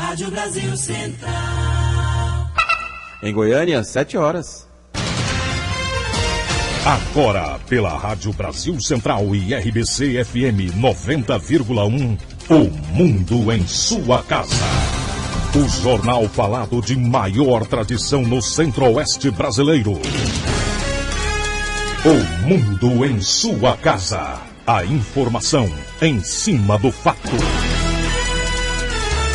Rádio Brasil Central. Em Goiânia, 7 horas. Agora, pela Rádio Brasil Central e RBC FM 90,1, O Mundo em Sua Casa. O jornal falado de maior tradição no Centro-Oeste brasileiro. O Mundo em Sua Casa. A informação em cima do fato.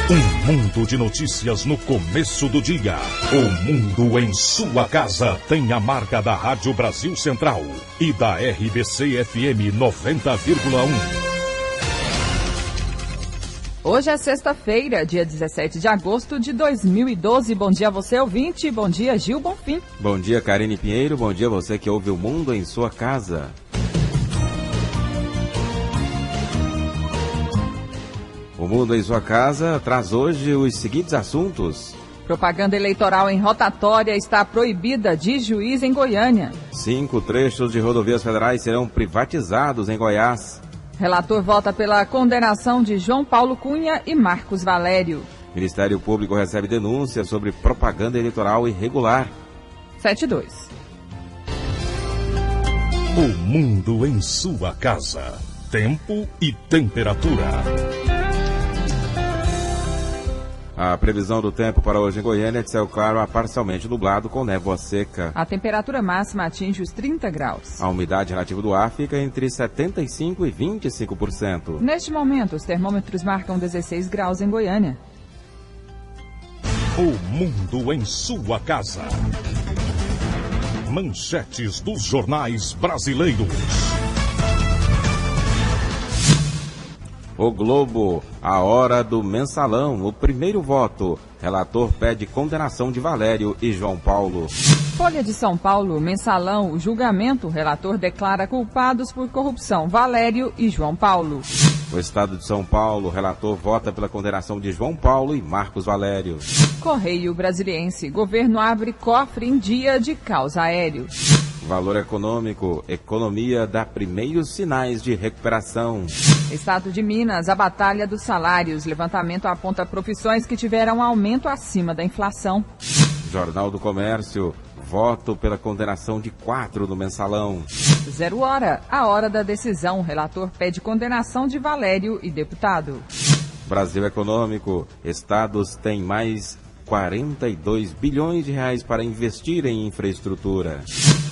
Um mundo de notícias no começo do dia. O Mundo em Sua Casa tem a marca da Rádio Brasil Central e da RBC FM 90,1. Hoje é sexta-feira, dia 17 de agosto de 2012. Bom dia a você, ouvinte. Bom dia, Gil Bonfim. Bom dia, Karine Pinheiro. Bom dia a você que ouve O Mundo em Sua Casa. O Mundo em Sua Casa traz hoje os seguintes assuntos. Propaganda eleitoral em rotatória está proibida de juiz em Goiânia. 5 trechos de rodovias federais serão privatizados em Goiás. Relator vota pela condenação de João Paulo Cunha e Marcos Valério. Ministério Público recebe denúncia sobre propaganda eleitoral irregular. 7-2. O Mundo em Sua Casa. Tempo e temperatura. A previsão do tempo para hoje em Goiânia é de céu claro a parcialmente nublado com névoa seca. A temperatura máxima atinge os 30 graus. A umidade relativa do ar fica entre 75% e 25%. Neste momento, os termômetros marcam 16 graus em Goiânia. O Mundo em Sua Casa. Manchetes dos jornais brasileiros. O Globo, a hora do mensalão, o primeiro voto. Relator pede condenação de Valério e João Paulo. Folha de São Paulo, mensalão, o julgamento. Relator declara culpados por corrupção Valério e João Paulo. O Estado de São Paulo, relator vota pela condenação de João Paulo e Marcos Valério. Correio Brasiliense, governo abre cofre em dia de caos aéreo. Valor econômico, economia dá primeiros sinais de recuperação. Estado de Minas, a batalha dos salários. Levantamento aponta profissões que tiveram aumento acima da inflação. Jornal do Comércio, voto pela condenação de 4 no mensalão. 0 hora, a hora da decisão. Relator pede condenação de Valério e deputado. Brasil Econômico, estados têm mais 42 bilhões de reais para investir em infraestrutura.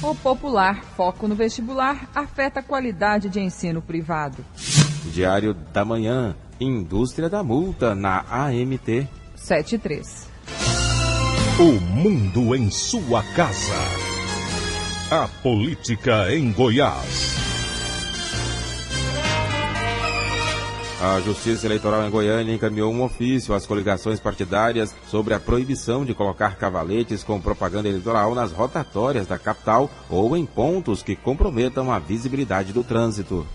O Popular, foco no vestibular, afeta a qualidade de ensino privado. Diário da Manhã, indústria da multa na AMT. 7-3. O Mundo em Sua Casa. A política em Goiás. A Justiça Eleitoral em Goiânia encaminhou um ofício às coligações partidárias sobre a proibição de colocar cavaletes com propaganda eleitoral nas rotatórias da capital ou em pontos que comprometam a visibilidade do trânsito.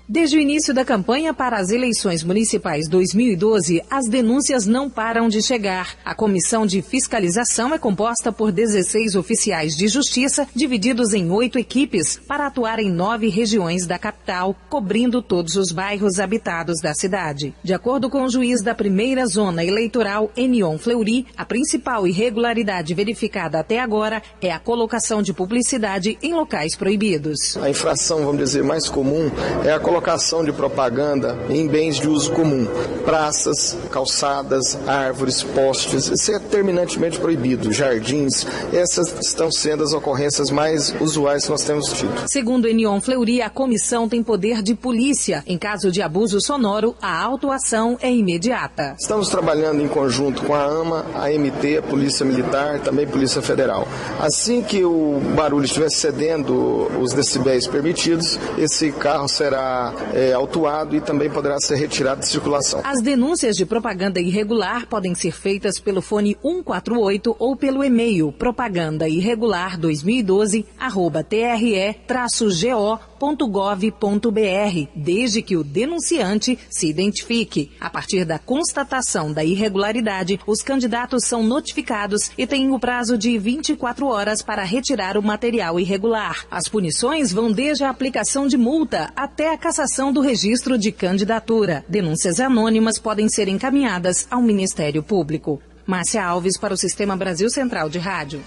Desde o início da campanha para as eleições municipais 2012, as denúncias não param de chegar. A comissão de fiscalização é composta por 16 oficiais de justiça, divididos em 8 equipes, para atuar em 9 regiões da capital, cobrindo todos os bairros habitados da cidade. De acordo com o juiz da primeira zona eleitoral, Enion Fleury, a principal irregularidade verificada até agora é a colocação de publicidade em locais proibidos. A infração, vamos dizer, mais comum é a colocação de propaganda em bens de uso comum, praças, calçadas, árvores, postes, isso é terminantemente proibido, jardins, essas estão sendo as ocorrências mais usuais que nós temos tido. Segundo Enion Fleury, a comissão tem poder de polícia. Em caso de abuso sonoro, a autuação é imediata. Estamos trabalhando em conjunto com a AMA, a AMT, a Polícia Militar, também Polícia Federal. Assim que o barulho estiver excedendo os decibéis permitidos, esse carro será autuado e também poderá ser retirado de circulação. As denúncias de propaganda irregular podem ser feitas pelo fone 148 ou pelo e-mail propagandairregular2012@tre-go.gov.br, desde que o denunciante se identifique. A partir da constatação da irregularidade, os candidatos são notificados e têm o prazo de 24 horas para retirar o material irregular. As punições vão desde a aplicação de multa até a cassação cassação do registro de candidatura. Denúncias anônimas podem ser encaminhadas ao Ministério Público. Márcia Alves para o Sistema Brasil Central de Rádio.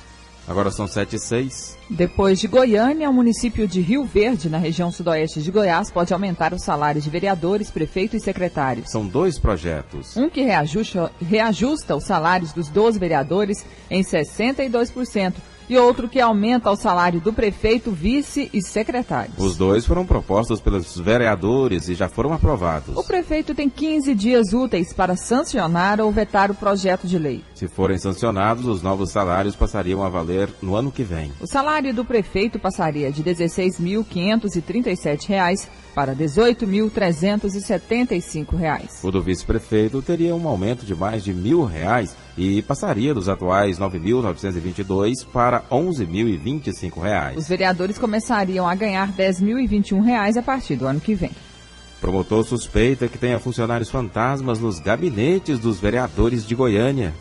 Agora são 7h06. Depois de Goiânia, o município de Rio Verde, na região sudoeste de Goiás, pode aumentar os salários de vereadores, prefeito e secretários. São 2 projetos. Um que reajusta os salários dos 12 vereadores em 62%. E outro que aumenta o salário do prefeito, vice e secretários. Os 2 foram propostos pelos vereadores e já foram aprovados. O prefeito tem 15 dias úteis para sancionar ou vetar o projeto de lei. Se forem sancionados, os novos salários passariam a valer no ano que vem. O salário do prefeito passaria de R$ 16.537 para R$ 18.375. O do vice-prefeito teria um aumento de mais de R$ 1.000 e passaria dos atuais R$ 9.922 para R$ 11.025. Os vereadores começariam a ganhar R$ 10.021 a partir do ano que vem. Promotor suspeita que tenha funcionários fantasmas nos gabinetes dos vereadores de Goiânia.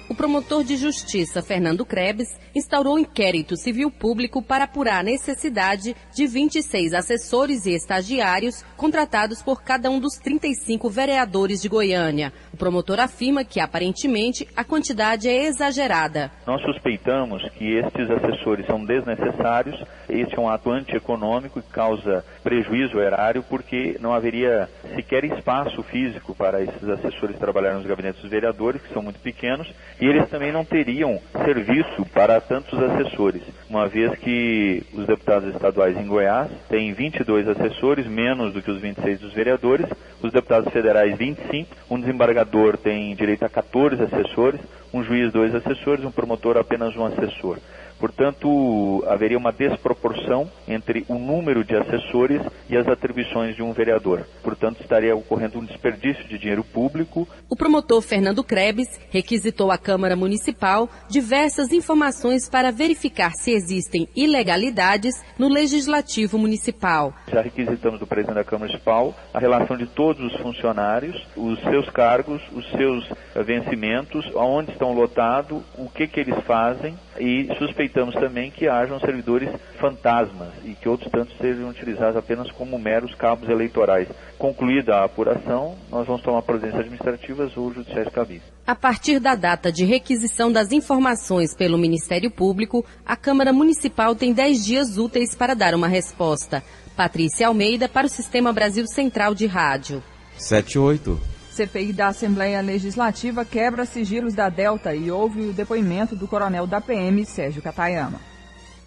O promotor de justiça, Fernando Krebs, instaurou inquérito civil público para apurar a necessidade de 26 assessores e estagiários contratados por cada um dos 35 vereadores de Goiânia. O promotor afirma que, aparentemente, a quantidade é exagerada. Nós suspeitamos que estes assessores são desnecessários. Este é um ato antieconômico que causa prejuízo erário, porque não haveria sequer espaço físico para esses assessores trabalharem nos gabinetes dos vereadores, que são muito pequenos, e eles também não teriam serviço para tantos assessores, uma vez que os deputados estaduais em Goiás têm 22 assessores, menos do que os 26 dos vereadores, os deputados federais 25, um desembargador tem direito a 14 assessores, um juiz 2 assessores, um promotor apenas 1 assessor. Portanto, haveria uma desproporção entre o número de assessores e as atribuições de um vereador. Portanto, estaria ocorrendo um desperdício de dinheiro público. O promotor Fernando Krebs requisitou à Câmara Municipal diversas informações para verificar se existem ilegalidades no Legislativo Municipal. Já requisitamos do presidente da Câmara Municipal a relação de todos os funcionários, os seus cargos, os seus vencimentos, aonde estão lotados, o que eles fazem, e suspeitamos também que hajam servidores fantasmas e que outros tantos sejam utilizados apenas como meros cabos eleitorais. Concluída a apuração, nós vamos tomar providências administrativas ou judiciais cabíveis. A partir da data de requisição das informações pelo Ministério Público, a Câmara Municipal tem 10 dias úteis para dar uma resposta. Patrícia Almeida para o Sistema Brasil Central de Rádio. 7-8. CPI da Assembleia Legislativa quebra sigilos da Delta e houve o depoimento do coronel da PM, Sérgio Katayama.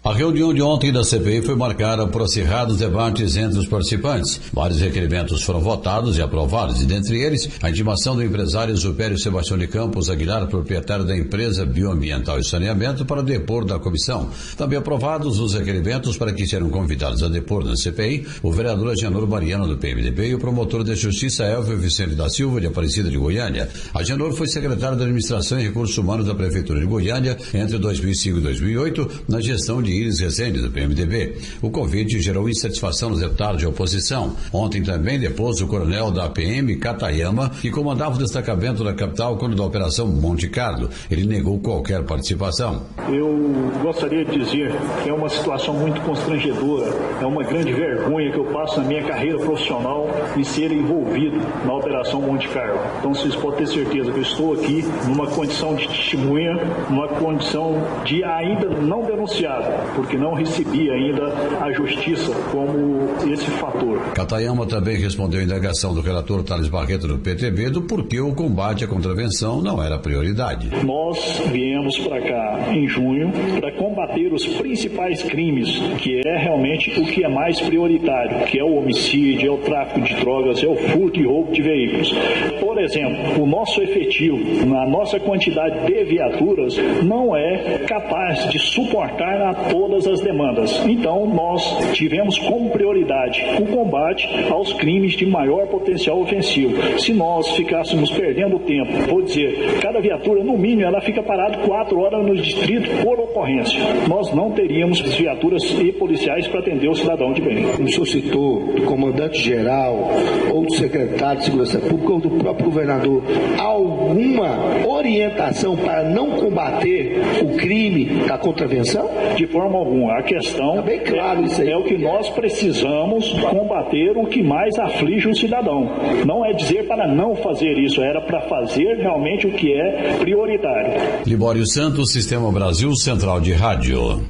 A reunião de ontem da CPI foi marcada por acirrados debates entre os participantes. Vários requerimentos foram votados e aprovados, e dentre eles, a intimação do empresário Supério Sebastião de Campos Aguilar, proprietário da empresa Bioambiental e Saneamento, para depor da comissão. Também aprovados os requerimentos para que serão convidados a depor na CPI o vereador Agenor Mariano, do PMDB, e o promotor de justiça Elvio Vicente da Silva, de Aparecida de Goiânia. Agenor foi secretário da Administração e Recursos Humanos da Prefeitura de Goiânia entre 2005 e 2008, na gestão de Iris Rezende, do PMDB. O convite gerou insatisfação nos deputados de oposição. Ontem também depôs o coronel da PM, Katayama, que comandava o destacamento da capital quando da Operação Monte Carlo. Ele negou qualquer participação. Eu gostaria de dizer que é uma situação muito constrangedora, é uma grande vergonha que eu passo na minha carreira profissional de ser envolvido na Operação Monte Carlo. Então vocês podem ter certeza que eu estou aqui numa condição de testemunha, numa condição de ainda não denunciado, porque não recebi ainda a justiça como esse fator. Katayama também respondeu à indagação do relator Thales Barreto, do PTB, do porquê o combate à contravenção não era prioridade. Nós viemos para cá em junho para combater os principais crimes, que é realmente o que é mais prioritário, que é o homicídio, é o tráfico de drogas, é o furto e roubo de veículos. Por exemplo, o nosso efetivo, na nossa quantidade de viaturas, não é capaz de suportar a todas as demandas. Então, nós tivemos como prioridade o combate aos crimes de maior potencial ofensivo. Se nós ficássemos perdendo tempo, vou dizer, cada viatura, no mínimo, ela fica parada 4 horas no distrito por ocorrência. Nós não teríamos viaturas e policiais para atender o cidadão de bem. O senhor citou do comandante-geral ou do secretário de Segurança Pública ou do próprio governador alguma orientação para não combater o crime da contravenção? De forma alguma. A questão bem claro isso aí. É o que nós precisamos combater, o que mais aflige o cidadão. Não é dizer para não fazer isso, era para fazer realmente o que é prioritário. Libório Santos, Sistema Brasil Central de Rádio.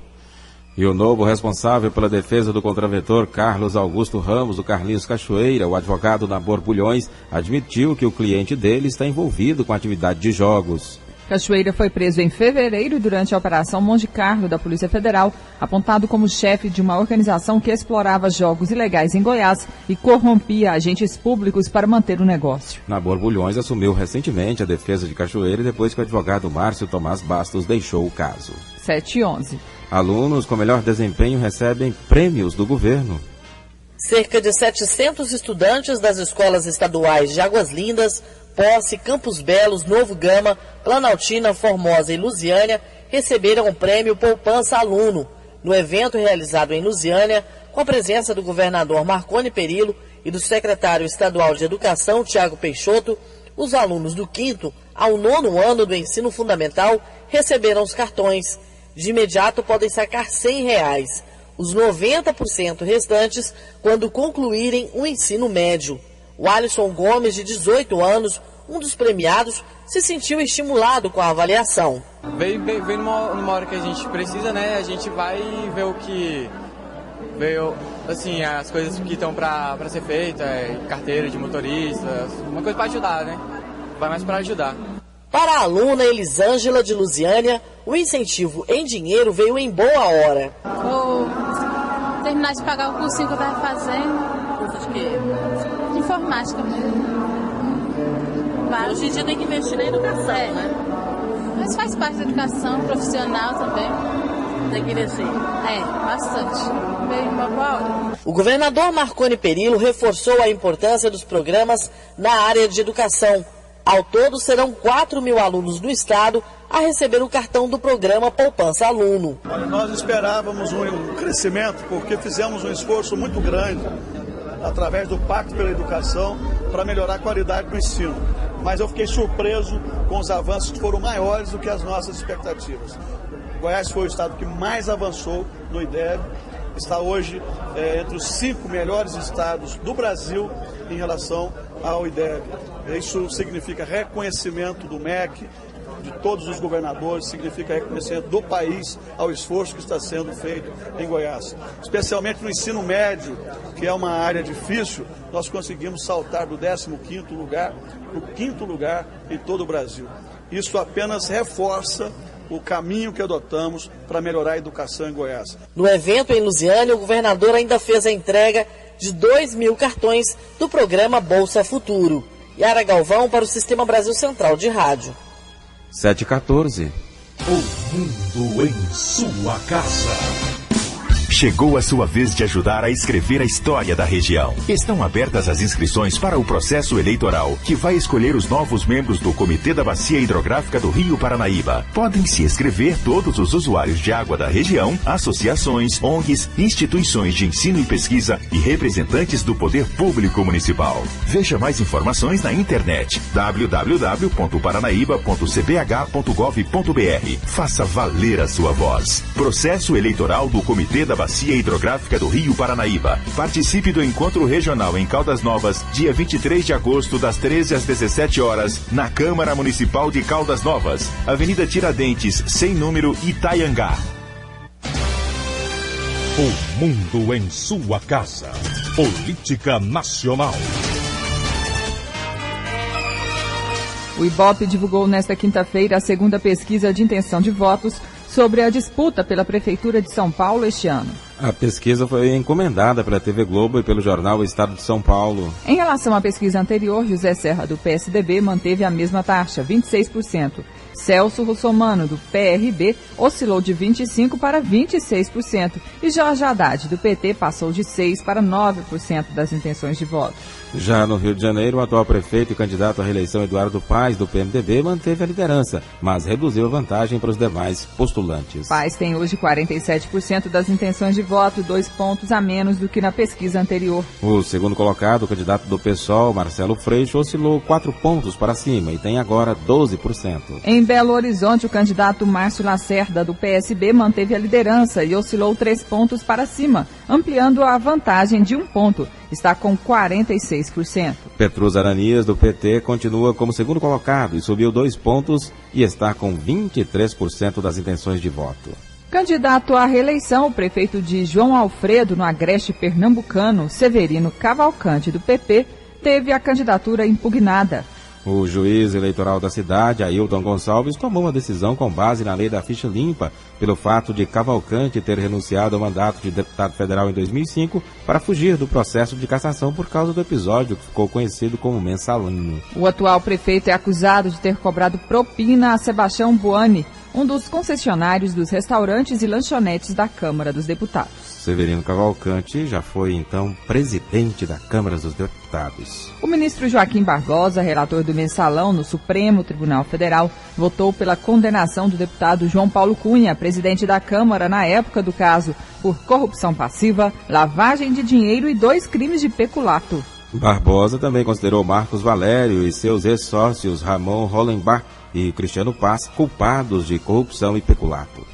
E o novo responsável pela defesa do contraventor Carlos Augusto Ramos, do Carlinhos Cachoeira, o advogado Nabor Bulhões, admitiu que o cliente dele está envolvido com a atividade de jogos. Cachoeira foi preso em fevereiro durante a Operação Monte Carlo da Polícia Federal, apontado como chefe de uma organização que explorava jogos ilegais em Goiás e corrompia agentes públicos para manter o negócio. Nabor Bulhões assumiu recentemente a defesa de Cachoeira depois que o advogado Márcio Tomás Bastos deixou o caso. 7h11. Alunos com melhor desempenho recebem prêmios do governo. Cerca de 700 estudantes das escolas estaduais de Águas Lindas, Posse, Campos Belos, Novo Gama, Planaltina, Formosa e Lusiânia receberam o prêmio Poupança Aluno, no evento realizado em Lusiânia, com a presença do governador Marconi Perillo e do secretário estadual de Educação, Tiago Peixoto. Os alunos do 5º ao 9º ano do ensino fundamental receberam os cartões. De imediato podem sacar R$100, os 90% restantes quando concluírem o ensino médio. O Alisson Gomes, de 18 anos, um dos premiados, se sentiu estimulado com a avaliação. Veio numa hora que a gente precisa, né? A gente vai ver o que veio, assim, as coisas que estão para ser feitas, carteira de motorista, uma coisa para ajudar, né? Vai mais para ajudar. Para a aluna Elisângela de Lusiânia, o incentivo em dinheiro veio em boa hora. Vou terminar de pagar o cursinho que eu estava fazendo. Curso de quê? De informática mesmo. Hoje em dia tem que investir na educação, né? Mas faz parte da educação profissional também. Tem que investir? Bastante. Veio uma boa hora. O governador Marconi Perillo reforçou a importância dos programas na área de educação. Ao todo, serão 4.000 alunos do estado a receber o cartão do programa Poupança Aluno. Olha, nós esperávamos um crescimento porque fizemos um esforço muito grande através do Pacto pela Educação para melhorar a qualidade do ensino. Mas eu fiquei surpreso com os avanços que foram maiores do que as nossas expectativas. Goiás foi o estado que mais avançou no IDEB, está hoje entre os 5 melhores estados do Brasil em relação ao IDEB. Isso significa reconhecimento do MEC, de todos os governadores, significa reconhecimento do país ao esforço que está sendo feito em Goiás. Especialmente no ensino médio, que é uma área difícil, nós conseguimos saltar do 15º lugar para o 5º lugar em todo o Brasil. Isso apenas reforça o caminho que adotamos para melhorar a educação em Goiás. No evento em Lusiânia, o governador ainda fez a entrega de 2.000 cartões do programa Bolsa Futuro. Yara Galvão para o Sistema Brasil Central de Rádio. 7h14. O mundo em sua casa. Chegou a sua vez de ajudar a escrever a história da região. Estão abertas as inscrições para o processo eleitoral, que vai escolher os novos membros do Comitê da Bacia Hidrográfica do Rio Paranaíba. Podem se inscrever todos os usuários de água da região, associações, ONGs, instituições de ensino e pesquisa e representantes do Poder Público Municipal. Veja mais informações na internet www.paranaíba.cbh.gov.br. Faça valer a sua voz. Processo eleitoral do Comitê da Bacia Hidrográfica do Rio Paranaíba. Participe do encontro regional em Caldas Novas, dia 23 de agosto, das 13 às 17 horas, na Câmara Municipal de Caldas Novas, Avenida Tiradentes, sem número, Itaiangá. O mundo em sua casa. Política Nacional. O IBOPE divulgou nesta quinta-feira a segunda pesquisa de intenção de votos sobre a disputa pela Prefeitura de São Paulo este ano. A pesquisa foi encomendada pela TV Globo e pelo jornal Estado de São Paulo. Em relação à pesquisa anterior, José Serra, do PSDB, manteve a mesma taxa, 26%. Celso Russomano, do PRB, oscilou de 25% para 26%. E Jorge Haddad, do PT, passou de 6% para 9% das intenções de voto. Já no Rio de Janeiro, o atual prefeito e candidato à reeleição Eduardo Paes, do PMDB, manteve a liderança, mas reduziu a vantagem para os demais postulantes. Paes tem hoje 47% das intenções de voto, 2 pontos a menos do que na pesquisa anterior. O segundo colocado, o candidato do PSOL, Marcelo Freixo, oscilou 4 pontos para cima e tem agora 12%. Em Belo Horizonte, o candidato Márcio Lacerda, do PSB, manteve a liderança e oscilou 3 pontos para cima, ampliando a vantagem de 1 ponto. Está com 46%. Petrus Aranias, do PT, continua como segundo colocado e subiu 2 pontos e está com 23% das intenções de voto. Candidato à reeleição, o prefeito de João Alfredo, no Agreste Pernambucano, Severino Cavalcante, do PP, teve a candidatura impugnada. O juiz eleitoral da cidade, Ailton Gonçalves, tomou uma decisão com base na lei da ficha limpa, pelo fato de Cavalcante ter renunciado ao mandato de deputado federal em 2005 para fugir do processo de cassação por causa do episódio que ficou conhecido como mensalão. O atual prefeito é acusado de ter cobrado propina a Sebastião Buani, um dos concessionários dos restaurantes e lanchonetes da Câmara dos Deputados. Severino Cavalcante já foi, então, presidente da Câmara dos Deputados. O ministro Joaquim Barbosa, relator do mensalão no Supremo Tribunal Federal, votou pela condenação do deputado João Paulo Cunha, presidente da Câmara na época do caso, por corrupção passiva, lavagem de dinheiro e 2 crimes de peculato. Barbosa também considerou Marcos Valério e seus ex-sócios Ramon Hollenbach e Cristiano Paz culpados de corrupção e peculato.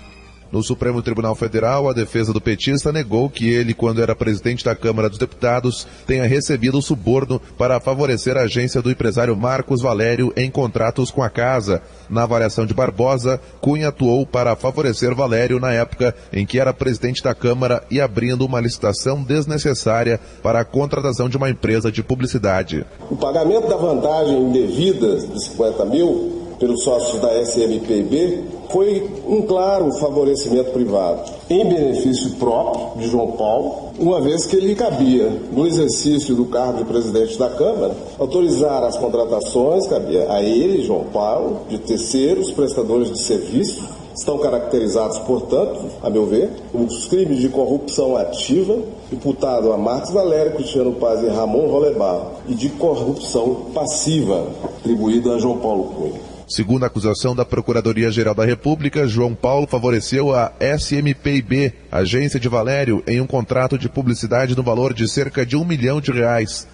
No Supremo Tribunal Federal, a defesa do petista negou que ele, quando era presidente da Câmara dos Deputados, tenha recebido suborno para favorecer a agência do empresário Marcos Valério em contratos com a casa. Na avaliação de Barbosa, Cunha atuou para favorecer Valério na época em que era presidente da Câmara e abrindo uma licitação desnecessária para a contratação de uma empresa de publicidade. O pagamento da vantagem indevida de 50 mil pelos sócios da SMPB foi um claro favorecimento privado, em benefício próprio de João Paulo, uma vez que lhe cabia, no exercício do cargo de presidente da Câmara, autorizar as contratações, cabia a ele, João Paulo, de terceiros prestadores de serviço. Estão caracterizados, portanto, a meu ver, os crimes de corrupção ativa, imputado a Marcos Valério, Cristiano Paz e Ramon Hollenbach, e de corrupção passiva, atribuída a João Paulo Cunha. Segundo a acusação da Procuradoria-Geral da República, João Paulo favoreceu a SMPIB, agência de Valério, em um contrato de publicidade no valor de cerca de R$1 milhão,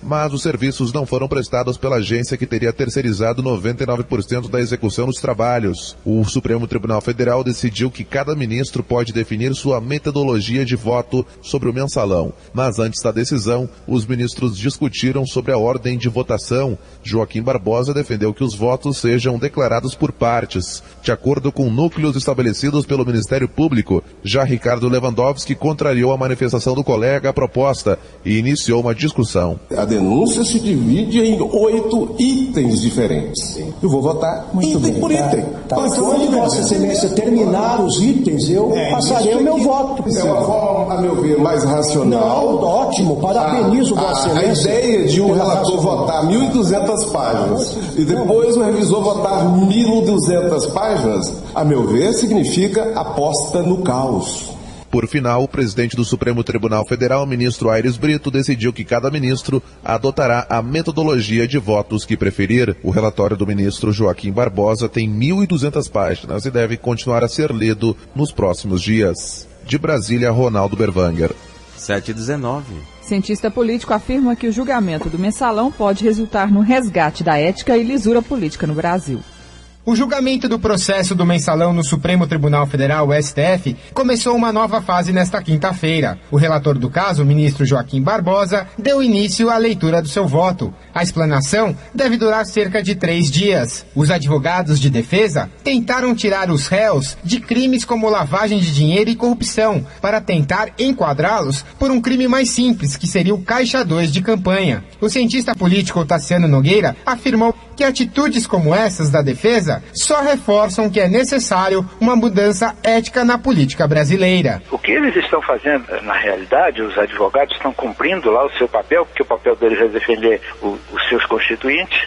mas os serviços não foram prestados pela agência, que teria terceirizado 99% da execução dos trabalhos. O Supremo Tribunal Federal decidiu que cada ministro pode definir sua metodologia de voto sobre o mensalão, mas antes da decisão, os ministros discutiram sobre a ordem de votação. Joaquim Barbosa defendeu que os votos sejam declarados por partes, de acordo com núcleos estabelecidos pelo Ministério Público. Já Ricardo Lewandowski contrariou a manifestação do colega à proposta e iniciou uma discussão. A denúncia se divide em 8 itens diferentes. Eu vou votar item por item. Quando Vossa Excelência terminar os itens, eu passarei o meu voto. É uma forma, a meu ver, mais racional. Não, ótimo, parabenizo Vossa Excelência. A ideia de um relator votar 1.200 páginas e depois o revisor votar 1.200 páginas, a meu ver, significa aposta no caos. Por final, o presidente do Supremo Tribunal Federal, ministro Aires Brito, decidiu que cada ministro adotará a metodologia de votos que preferir. O relatório do ministro Joaquim Barbosa tem 1.200 páginas e deve continuar a ser lido nos próximos dias. De Brasília, Ronaldo Berwanger. 7h19. Cientista político afirma que o julgamento do mensalão pode resultar no resgate da ética e lisura política no Brasil. O julgamento do processo do mensalão no Supremo Tribunal Federal, o STF, começou uma nova fase nesta quinta-feira. O relator do caso, o ministro Joaquim Barbosa, deu início à leitura do seu voto. A explanação deve durar cerca de 3 dias. Os advogados de defesa tentaram tirar os réus de crimes como lavagem de dinheiro e corrupção, para tentar enquadrá-los por um crime mais simples, que seria o Caixa 2 de campanha. O cientista político Tassiano Nogueira afirmou que atitudes como essas da defesa só reforçam que é necessário uma mudança ética na política brasileira. O que eles estão fazendo, na realidade, os advogados estão cumprindo lá o seu papel, porque o papel deles é defender os seus constituintes,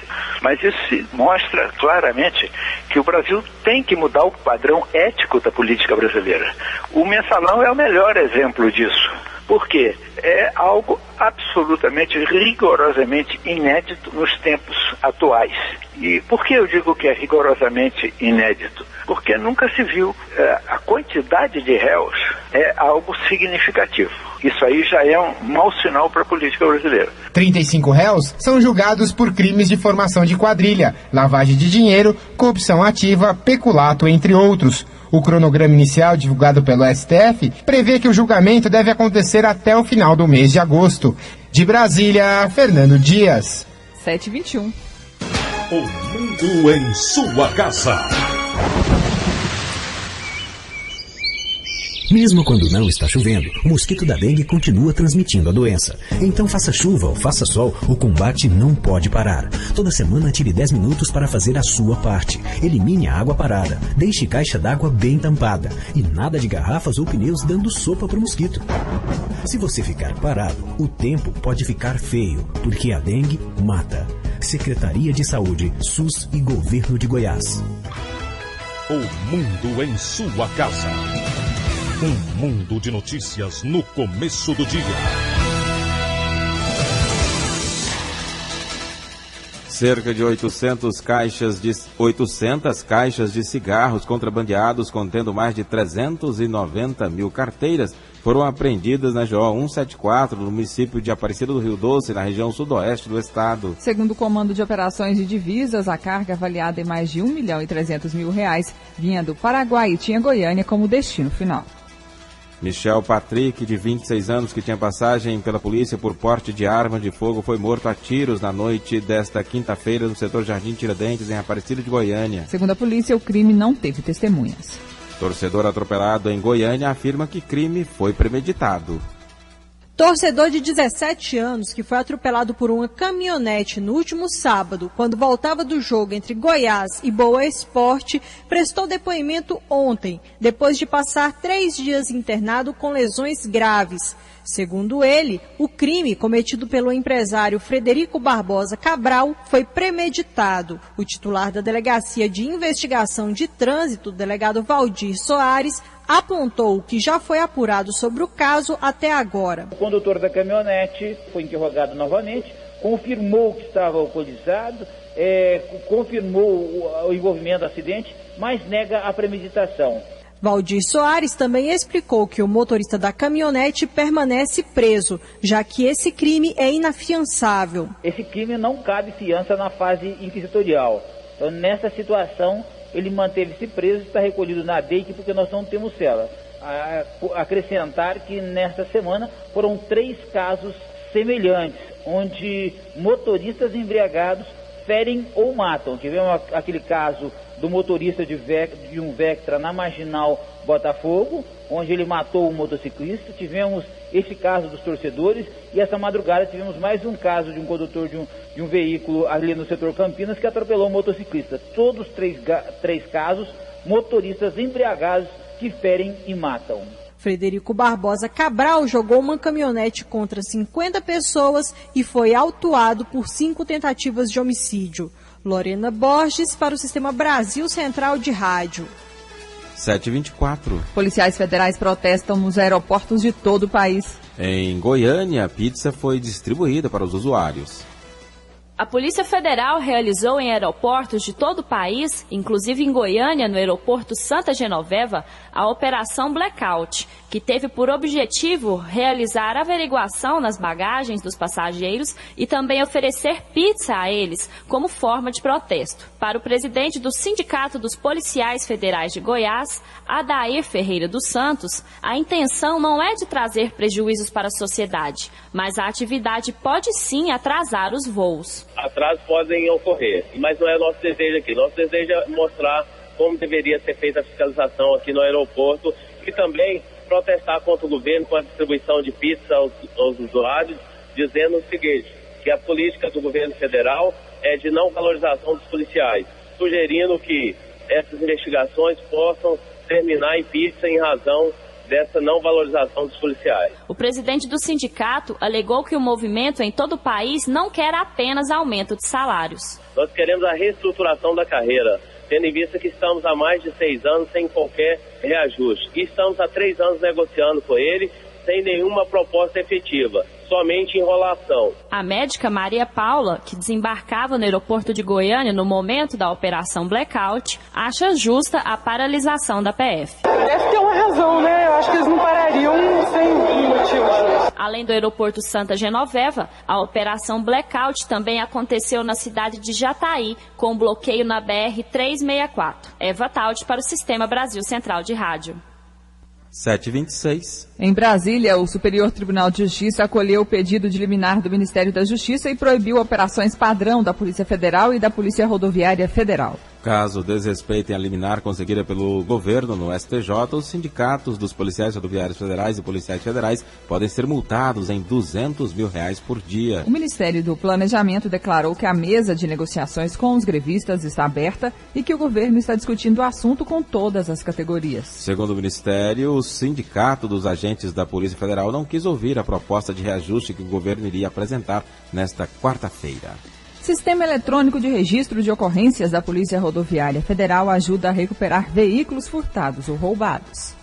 mas isso mostra claramente que o Brasil tem que mudar o padrão ético da política brasileira. O mensalão é o melhor exemplo disso. Por quê? É algo absolutamente, rigorosamente inédito nos tempos atuais. E por que eu digo que é rigorosamente inédito? Porque nunca se viu a quantidade de réus é algo significativo. Isso aí já é um mau sinal para a política brasileira. 35 réus são julgados por crimes de formação de quadrilha, lavagem de dinheiro, corrupção ativa, peculato, entre outros. O cronograma inicial divulgado pelo STF prevê que o julgamento deve acontecer até o final do mês de agosto. De Brasília, Fernando Dias. 7h21. O mundo em sua casa. Mesmo quando não está chovendo, o mosquito da dengue continua transmitindo a doença. Então faça chuva ou faça sol, o combate não pode parar. Toda semana tire 10 minutos para fazer a sua parte. Elimine a água parada, deixe caixa d'água bem tampada e nada de garrafas ou pneus dando sopa para o mosquito. Se você ficar parado, o tempo pode ficar feio, porque a dengue mata. Secretaria de Saúde, SUS e Governo de Goiás. O mundo em sua casa. Um mundo de notícias no começo do dia. Cerca de 800 caixas de cigarros contrabandeados contendo mais de 390 mil carteiras foram apreendidas na GO 174, no município de Aparecida do Rio Doce, na região sudoeste do estado. Segundo o Comando de Operações de Divisas, a carga avaliada em mais de R$1.300.000 vinha do Paraguai e tinha Goiânia como destino final. Michel Patrick, de 26 anos, que tinha passagem pela polícia por porte de arma de fogo, foi morto a tiros na noite desta quinta-feira no setor Jardim Tiradentes, em Aparecida de Goiânia. Segundo a polícia, o crime não teve testemunhas. Torcedor atropelado em Goiânia afirma que crime foi premeditado. Torcedor de 17 anos que foi atropelado por uma caminhonete no último sábado, quando voltava do jogo entre Goiás e Boa Esporte, prestou depoimento ontem, depois de passar 3 dias internado com lesões graves. Segundo ele, o crime cometido pelo empresário Frederico Barbosa Cabral foi premeditado. O titular da Delegacia de Investigação de Trânsito, o delegado Valdir Soares, apontou que já foi apurado sobre o caso até agora. O condutor da caminhonete foi interrogado novamente, confirmou que estava alcoolizado, confirmou o envolvimento do acidente, mas nega a premeditação. Valdir Soares também explicou que o motorista da caminhonete permanece preso, já que esse crime é inafiançável. Esse crime não cabe fiança na fase inquisitorial. Então, nessa situação, ele manteve-se preso e está recolhido na DEIC porque nós não temos cela. Acrescentar que nesta semana foram 3 casos semelhantes, onde motoristas embriagados ferem ou matam. Tivemos aquele caso do motorista de um Vectra na Marginal Botafogo, onde ele matou um motociclista. Tivemos esse caso dos torcedores e essa madrugada tivemos mais um caso de um condutor de um veículo ali no setor Campinas que atropelou um motociclista. Todos 3 casos, motoristas embriagados que ferem e matam. Frederico Barbosa Cabral jogou uma caminhonete contra 50 pessoas e foi autuado por 5 tentativas de homicídio. Lorena Borges para o Sistema Brasil Central de Rádio. 7h24. Policiais federais protestam nos aeroportos de todo o país. Em Goiânia, a pizza foi distribuída para os usuários. A Polícia Federal realizou em aeroportos de todo o país, inclusive em Goiânia, no aeroporto Santa Genoveva, a Operação Blackout, que teve por objetivo realizar averiguação nas bagagens dos passageiros e também oferecer pizza a eles como forma de protesto. Para o presidente do Sindicato dos Policiais Federais de Goiás, Adair Ferreira dos Santos, a intenção não é de trazer prejuízos para a sociedade, mas a atividade pode sim atrasar os voos. Atrasos podem ocorrer, mas não é nosso desejo aqui. Nosso desejo é mostrar como deveria ser feita a fiscalização aqui no aeroporto e também protestar contra o governo com a distribuição de pizza aos usuários, dizendo o seguinte, que a política do governo federal é de não valorização dos policiais, sugerindo que essas investigações possam terminar em pizza em razão dessa não valorização dos policiais. O presidente do sindicato alegou que o movimento em todo o país não quer apenas aumento de salários. Nós queremos a reestruturação da carreira, tendo em vista que estamos há mais de 6 anos sem qualquer reajuste. E estamos há 3 anos negociando com ele, sem nenhuma proposta efetiva. somente enrolação. A médica Maria Paula, que desembarcava no aeroporto de Goiânia no momento da operação Blackout, acha justa a paralisação da PF. Deve ter uma razão, né? Eu acho que eles não parariam sem motivo. Além do aeroporto Santa Genoveva, a operação Blackout também aconteceu na cidade de Jataí, com bloqueio na BR-364. Eva Taldi para o Sistema Brasil Central de Rádio. 7h26. Em Brasília, o Superior Tribunal de Justiça acolheu o pedido de liminar do Ministério da Justiça e proibiu operações padrão da Polícia Federal e da Polícia Rodoviária Federal. Caso desrespeitem a liminar conseguida pelo governo no STJ, os sindicatos dos policiais rodoviários federais e policiais federais podem ser multados em R$200 mil por dia. O Ministério do Planejamento declarou que a mesa de negociações com os grevistas está aberta e que o governo está discutindo o assunto com todas as categorias. Segundo o Ministério, o sindicato dos agentes da Polícia Federal não quis ouvir a proposta de reajuste que o governo iria apresentar nesta quarta-feira. Sistema eletrônico de registro de ocorrências da Polícia Rodoviária Federal ajuda a recuperar veículos furtados ou roubados.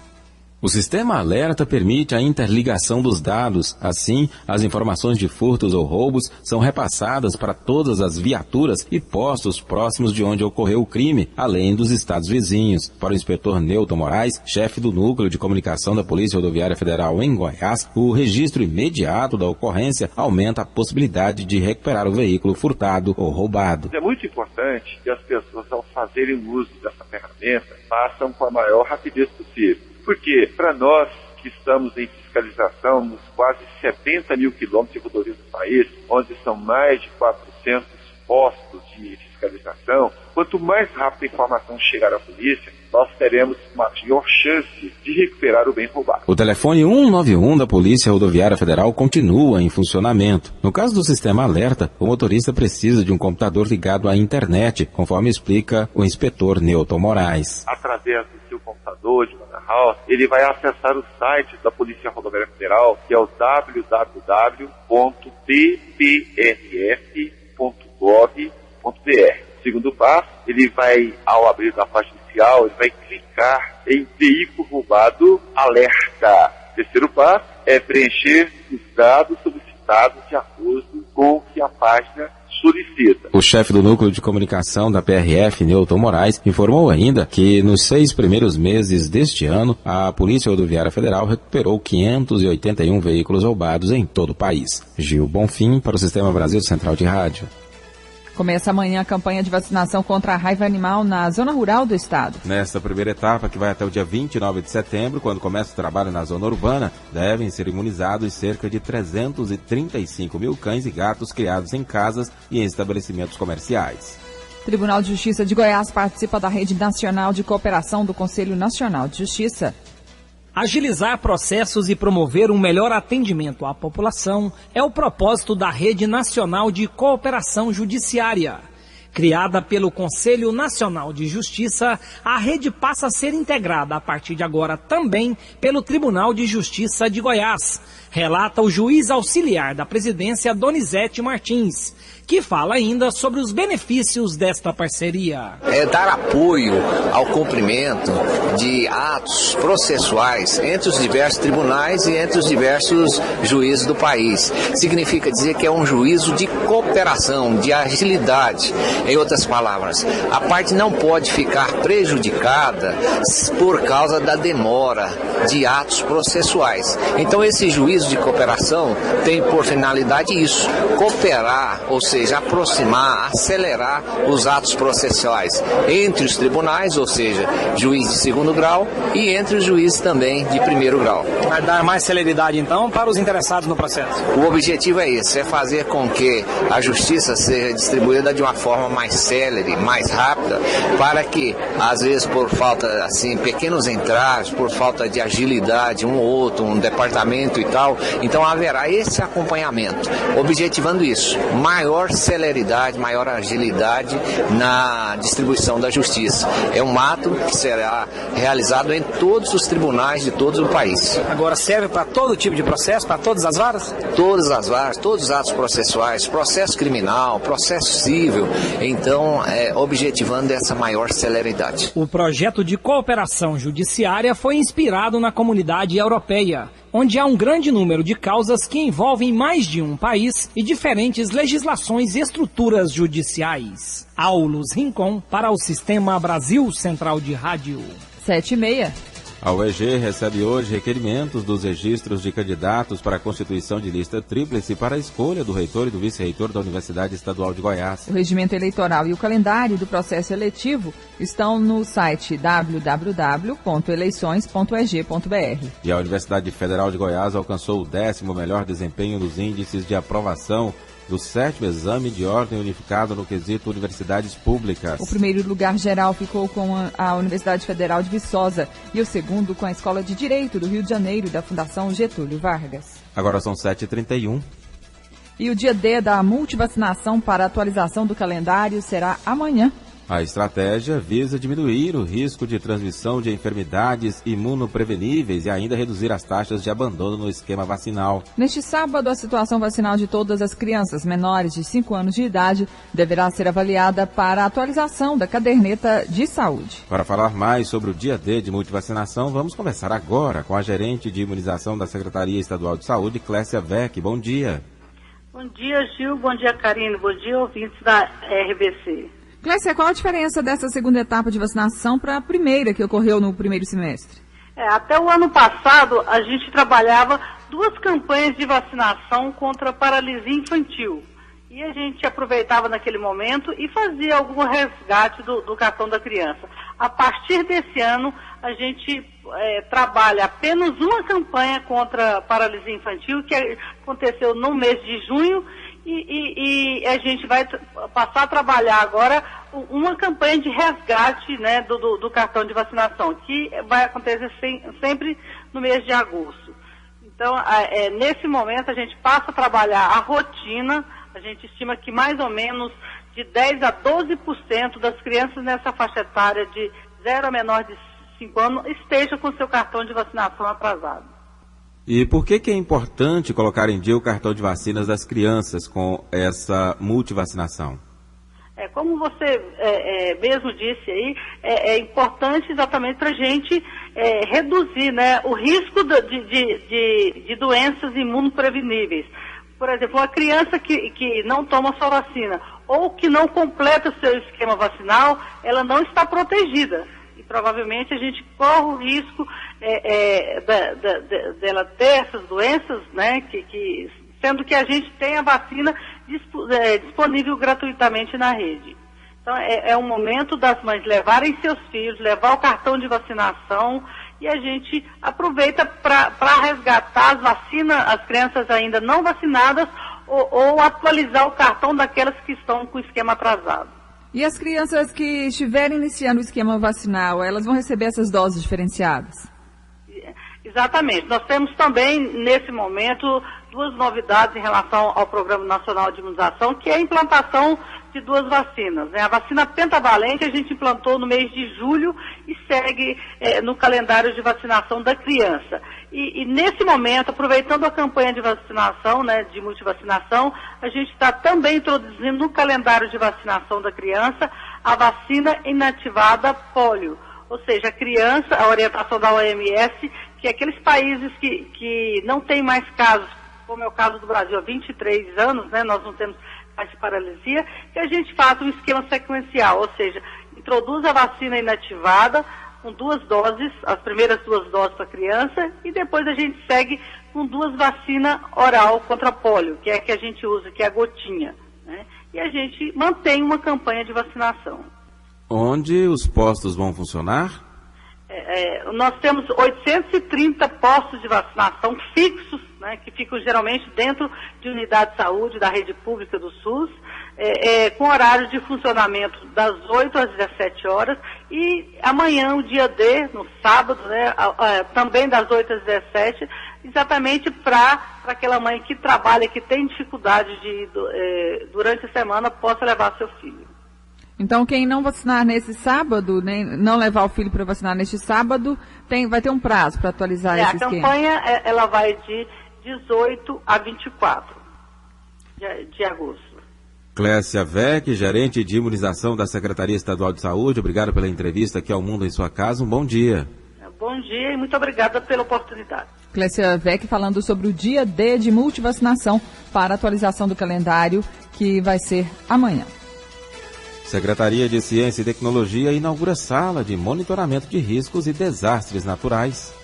O sistema alerta permite a interligação dos dados. Assim, as informações de furtos ou roubos são repassadas para todas as viaturas e postos próximos de onde ocorreu o crime, além dos estados vizinhos. Para o inspetor Newton Moraes, chefe do Núcleo de Comunicação da Polícia Rodoviária Federal em Goiás, o registro imediato da ocorrência aumenta a possibilidade de recuperar o veículo furtado ou roubado. É muito importante que as pessoas, ao fazerem uso dessa ferramenta, façam com a maior rapidez possível. Porque, para nós que estamos em fiscalização nos quase 70 mil quilômetros de rodovias do país, onde são mais de 400 postos de fiscalização, quanto mais rápido a informação chegar à polícia, nós teremos maior chance de recuperar o bem roubado. O telefone 191 da Polícia Rodoviária Federal continua em funcionamento. No caso do sistema alerta, o motorista precisa de um computador ligado à internet, conforme explica o inspetor Newton Moraes. Através do seu computador de house, ele vai acessar o site da Polícia Rodoviária Federal, que é o www.tprf.gov.br. Segundo passo, ele vai, ao abrir a página inicial, ele vai clicar em veículo roubado alerta. Terceiro passo é preencher os dados solicitados de acordo com o que a página solicita. O chefe do Núcleo de Comunicação da PRF, Newton Moraes, informou ainda que nos 6 primeiros meses deste ano, a Polícia Rodoviária Federal recuperou 581 veículos roubados em todo o país. Gil Bonfim para o Sistema Brasil Central de Rádio. Começa amanhã a campanha de vacinação contra a raiva animal na zona rural do estado. Nesta primeira etapa, que vai até o dia 29 de setembro, quando começa o trabalho na zona urbana, devem ser imunizados cerca de 335 mil cães e gatos criados em casas e em estabelecimentos comerciais. Tribunal de Justiça de Goiás participa da Rede Nacional de Cooperação do Conselho Nacional de Justiça. Agilizar processos e promover um melhor atendimento à população é o propósito da Rede Nacional de Cooperação Judiciária. Criada pelo Conselho Nacional de Justiça, a rede passa a ser integrada a partir de agora também pelo Tribunal de Justiça de Goiás, relata o juiz auxiliar da presidência Donizete Martins, que fala ainda sobre os benefícios desta parceria. É dar apoio ao cumprimento de atos processuais entre os diversos tribunais e entre os diversos juízes do país. Significa dizer que é um juízo de cooperação, de agilidade. Em outras palavras, a parte não pode ficar prejudicada por causa da demora de atos processuais. Então esse juízo de cooperação tem por finalidade isso, cooperar, ou seja, aproximar, acelerar os atos processuais entre os tribunais, ou seja, juiz de segundo grau, e entre os juízes também de primeiro grau. Vai dar mais celeridade, então, para os interessados no processo? O objetivo é esse, é fazer com que a justiça seja distribuída de uma forma mais célere, mais rápida, para que, às vezes, por falta, assim, pequenos entraves, por falta de agilidade, um ou outro, um departamento e tal, então haverá esse acompanhamento, objetivando isso, maior celeridade, maior agilidade na distribuição da justiça. É um ato que será realizado em todos os tribunais de todo o país. Agora serve para todo tipo de processo, para todas as varas? Todas as varas, todos os atos processuais, processo criminal, processo civil, então objetivando essa maior celeridade. O projeto de cooperação judiciária foi inspirado na Comunidade Europeia, onde há um grande número de causas que envolvem mais de um país e diferentes legislações e estruturas judiciais. Aulus Rincon para o Sistema Brasil Central de Rádio. 7h30. A UEG recebe hoje requerimentos dos registros de candidatos para a constituição de lista tríplice para a escolha do reitor e do vice-reitor da Universidade Estadual de Goiás. O regimento eleitoral e o calendário do processo eletivo estão no site www.eleições.eg.br. E a Universidade Federal de Goiás alcançou o 10º melhor desempenho nos índices de aprovação do 7º Exame de Ordem Unificado no quesito Universidades Públicas. O primeiro lugar geral ficou com a Universidade Federal de Viçosa e o segundo com a Escola de Direito do Rio de Janeiro da Fundação Getúlio Vargas. Agora são 7h31. E o dia D da multivacinação para atualização do calendário será amanhã. A estratégia visa diminuir o risco de transmissão de enfermidades imunopreveníveis e ainda reduzir as taxas de abandono no esquema vacinal. Neste sábado, a situação vacinal de todas as crianças menores de 5 anos de idade deverá ser avaliada para a atualização da caderneta de saúde. Para falar mais sobre o dia D de multivacinação, vamos conversar agora com a gerente de imunização da Secretaria Estadual de Saúde, Clécia Weck. Bom dia. Bom dia, Gil. Bom dia, Karine. Bom dia, ouvintes da RBC. Clécia, qual a diferença dessa segunda etapa de vacinação para a primeira que ocorreu no primeiro semestre? Até o ano passado, a gente trabalhava 2 campanhas de vacinação contra a paralisia infantil. E a gente aproveitava naquele momento e fazia algum resgate do cartão da criança. A partir desse ano, a gente trabalha apenas uma campanha contra a paralisia infantil, que aconteceu no mês de junho, e a gente vai passar a trabalhar agora uma campanha de resgate, né, do cartão de vacinação, que vai acontecer sempre no mês de agosto. Então, nesse momento, a gente passa a trabalhar a rotina. A gente estima que mais ou menos de 10% a 12% das crianças nessa faixa etária de 0 a menor de 5 anos esteja com seu cartão de vacinação atrasado. E por que é importante colocar em dia o cartão de vacinas das crianças com essa multivacinação? Como você mesmo disse aí, é importante exatamente para a gente reduzir, né, o risco de doenças imunopreveníveis. Por exemplo, uma criança que não toma sua vacina ou que não completa o seu esquema vacinal, ela não está protegida. E provavelmente a gente corre o risco dela ter essas doenças, né, sendo que a gente tem a vacina disponível gratuitamente na rede. Então é um momento das mães levarem seus filhos, levar o cartão de vacinação, e a gente aproveita para resgatar as vacinas, as crianças ainda não vacinadas, ou atualizar o cartão daquelas que estão com o esquema atrasado. E as crianças que estiverem iniciando o esquema vacinal, elas vão receber essas doses diferenciadas? Exatamente. Nós temos também, nesse momento, 2 novidades em relação ao Programa Nacional de Imunização, que é a implantação de 2 vacinas, né? A vacina pentavalente a gente implantou no mês de julho e segue no calendário de vacinação da criança. E nesse momento, aproveitando a campanha de vacinação, né, de multivacinação, a gente está também introduzindo no calendário de vacinação da criança a vacina inativada polio. Ou seja, a criança, a orientação da OMS, que aqueles países que não têm mais casos, como é o caso do Brasil há 23 anos, né, nós não temos de paralisia, que a gente faça um esquema sequencial, ou seja, introduz a vacina inativada com 2 doses, as primeiras 2 doses para a criança, e depois a gente segue com 2 vacinas oral contra pólio, que é a que a gente usa, que é a gotinha, né? E a gente mantém uma campanha de vacinação. Onde os postos vão funcionar? Nós temos 830 postos de vacinação fixos, né, que ficam geralmente dentro de unidade de saúde da rede pública do SUS, com horário de funcionamento das 8 às 17 horas, e amanhã, o dia D, no sábado, né, também das 8 às 17, exatamente para aquela mãe que trabalha, que tem dificuldade de ir durante a semana, possa levar seu filho. Então, quem não vacinar nesse sábado, nem não levar o filho para vacinar neste sábado, vai ter um prazo para atualizar esse esquema? A campanha ela vai de 18 a 24 de agosto. Clécia Weck, gerente de imunização da Secretaria Estadual de Saúde, obrigado pela entrevista aqui ao Mundo em Sua Casa. Um bom dia. Bom dia e muito obrigada pela oportunidade. Clécia Vec falando sobre o dia D de multivacinação para atualização do calendário, que vai ser amanhã. Secretaria de Ciência e Tecnologia inaugura sala de monitoramento de riscos e desastres naturais.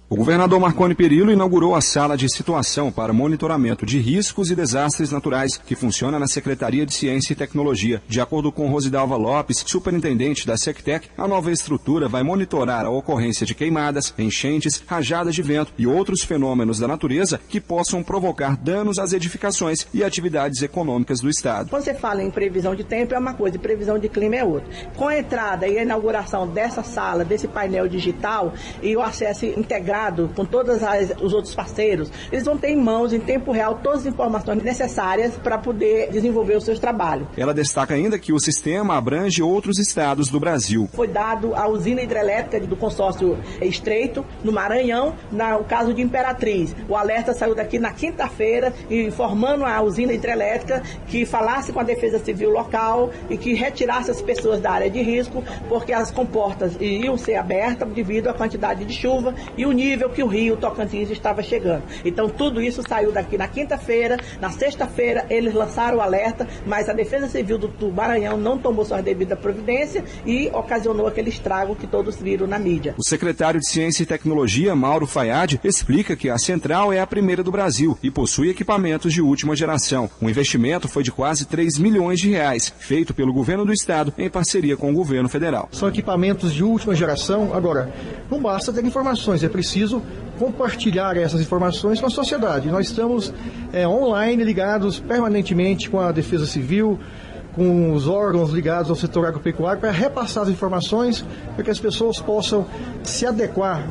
O governador Marconi Perillo inaugurou a sala de situação para monitoramento de riscos e desastres naturais, que funciona na Secretaria de Ciência e Tecnologia. De acordo com Rosidalva Lopes, superintendente da Sectec, a nova estrutura vai monitorar a ocorrência de queimadas, enchentes, rajadas de vento e outros fenômenos da natureza que possam provocar danos às edificações e atividades econômicas do Estado. Quando você fala em previsão de tempo é uma coisa, e previsão de clima é outra. Com a entrada e a inauguração dessa sala, desse painel digital e o acesso integrado com todos os outros parceiros, eles vão ter em mãos, em tempo real, todas as informações necessárias para poder desenvolver os seus trabalhos. Ela destaca ainda que o sistema abrange outros estados do Brasil. Foi dado à usina hidrelétrica do consórcio Estreito, no Maranhão, no caso de Imperatriz. O alerta saiu daqui na quinta-feira, informando a usina hidrelétrica que falasse com a Defesa Civil local e que retirasse as pessoas da área de risco, porque as comportas iam ser abertas devido à quantidade de chuva e o nível que o rio Tocantins estava chegando. Então tudo isso saiu daqui na quinta-feira. Na sexta-feira eles lançaram o alerta, mas a Defesa Civil do Maranhão não tomou sua devida providência e ocasionou aquele estrago que todos viram na mídia. O secretário de Ciência e Tecnologia, Mauro Fayad, explica que a central é a primeira do Brasil e possui equipamentos de última geração. O investimento foi de quase 3 milhões de reais, feito pelo governo do estado em parceria com o governo federal. São equipamentos de última geração. Agora, não basta ter informações, é preciso compartilhar essas informações com a sociedade. Nós estamos online, ligados permanentemente com a Defesa Civil, com os órgãos ligados ao setor agropecuário, para repassar as informações, para que as pessoas possam se adequar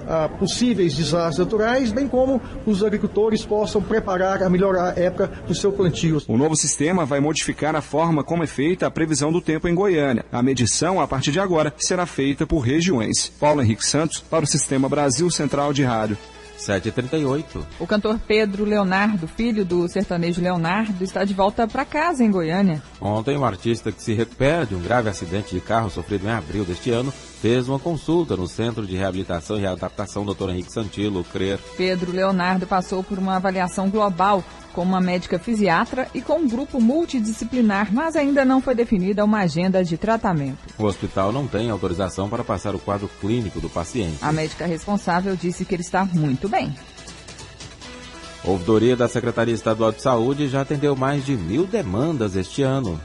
a possíveis desastres naturais, bem como os agricultores possam preparar a melhorar a época do seu plantio. O novo sistema vai modificar a forma como é feita a previsão do tempo em Goiânia. A medição, a partir de agora, será feita por regiões. Paulo Henrique Santos, para o Sistema Brasil Central de Rádio. 7h38. O cantor Pedro Leonardo, filho do sertanejo Leonardo, está de volta para casa em Goiânia. Ontem, um artista que se recupera de um grave acidente de carro sofrido em abril deste ano fez uma consulta no Centro de Reabilitação e Readaptação Dr. Henrique Santilo, CRER. Pedro Leonardo passou por uma avaliação global com uma médica fisiatra e com um grupo multidisciplinar, mas ainda não foi definida uma agenda de tratamento. O hospital não tem autorização para passar o quadro clínico do paciente. A médica responsável disse que ele está muito bem. A ouvidoria da Secretaria Estadual de Saúde já atendeu mais de 1.000 demandas este ano.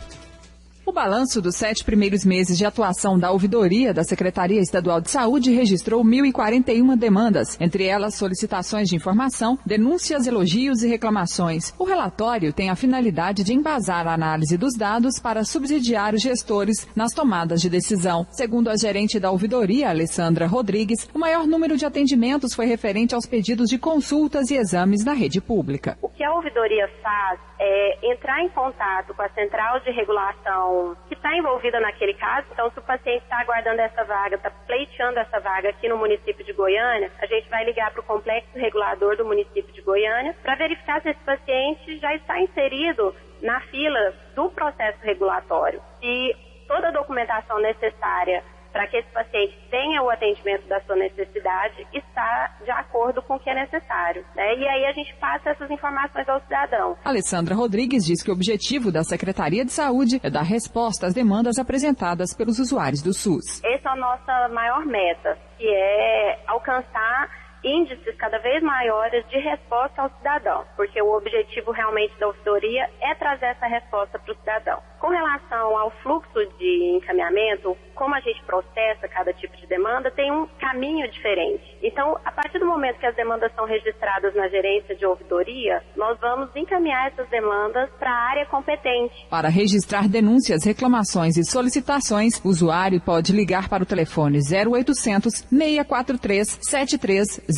O balanço dos 7 primeiros meses de atuação da ouvidoria da Secretaria Estadual de Saúde registrou 1.041 demandas, entre elas solicitações de informação, denúncias, elogios e reclamações. O relatório tem a finalidade de embasar a análise dos dados para subsidiar os gestores nas tomadas de decisão. Segundo a gerente da ouvidoria, Alessandra Rodrigues, o maior número de atendimentos foi referente aos pedidos de consultas e exames na rede pública. O que a ouvidoria faz é entrar em contato com a central de regulação que está envolvida naquele caso. Então, se o paciente está aguardando essa vaga, está pleiteando essa vaga aqui no município de Goiânia, a gente vai ligar para o complexo regulador do município de Goiânia para verificar se esse paciente já está inserido na fila do processo regulatório. Se toda a documentação necessária para que esse paciente tenha o atendimento da sua necessidade está de acordo com o que é necessário, né? E aí a gente passa essas informações ao cidadão. Alessandra Rodrigues diz que o objetivo da Secretaria de Saúde é dar resposta às demandas apresentadas pelos usuários do SUS. Essa é a nossa maior meta, que é alcançar índices cada vez maiores de resposta ao cidadão, porque o objetivo realmente da ouvidoria é trazer essa resposta para o cidadão. Com relação ao fluxo de encaminhamento, como a gente processa cada tipo de demanda, tem um caminho diferente. Então, a partir do momento que as demandas são registradas na gerência de ouvidoria, nós vamos encaminhar essas demandas para a área competente. Para registrar denúncias, reclamações e solicitações, o usuário pode ligar para o telefone 0800 643 7300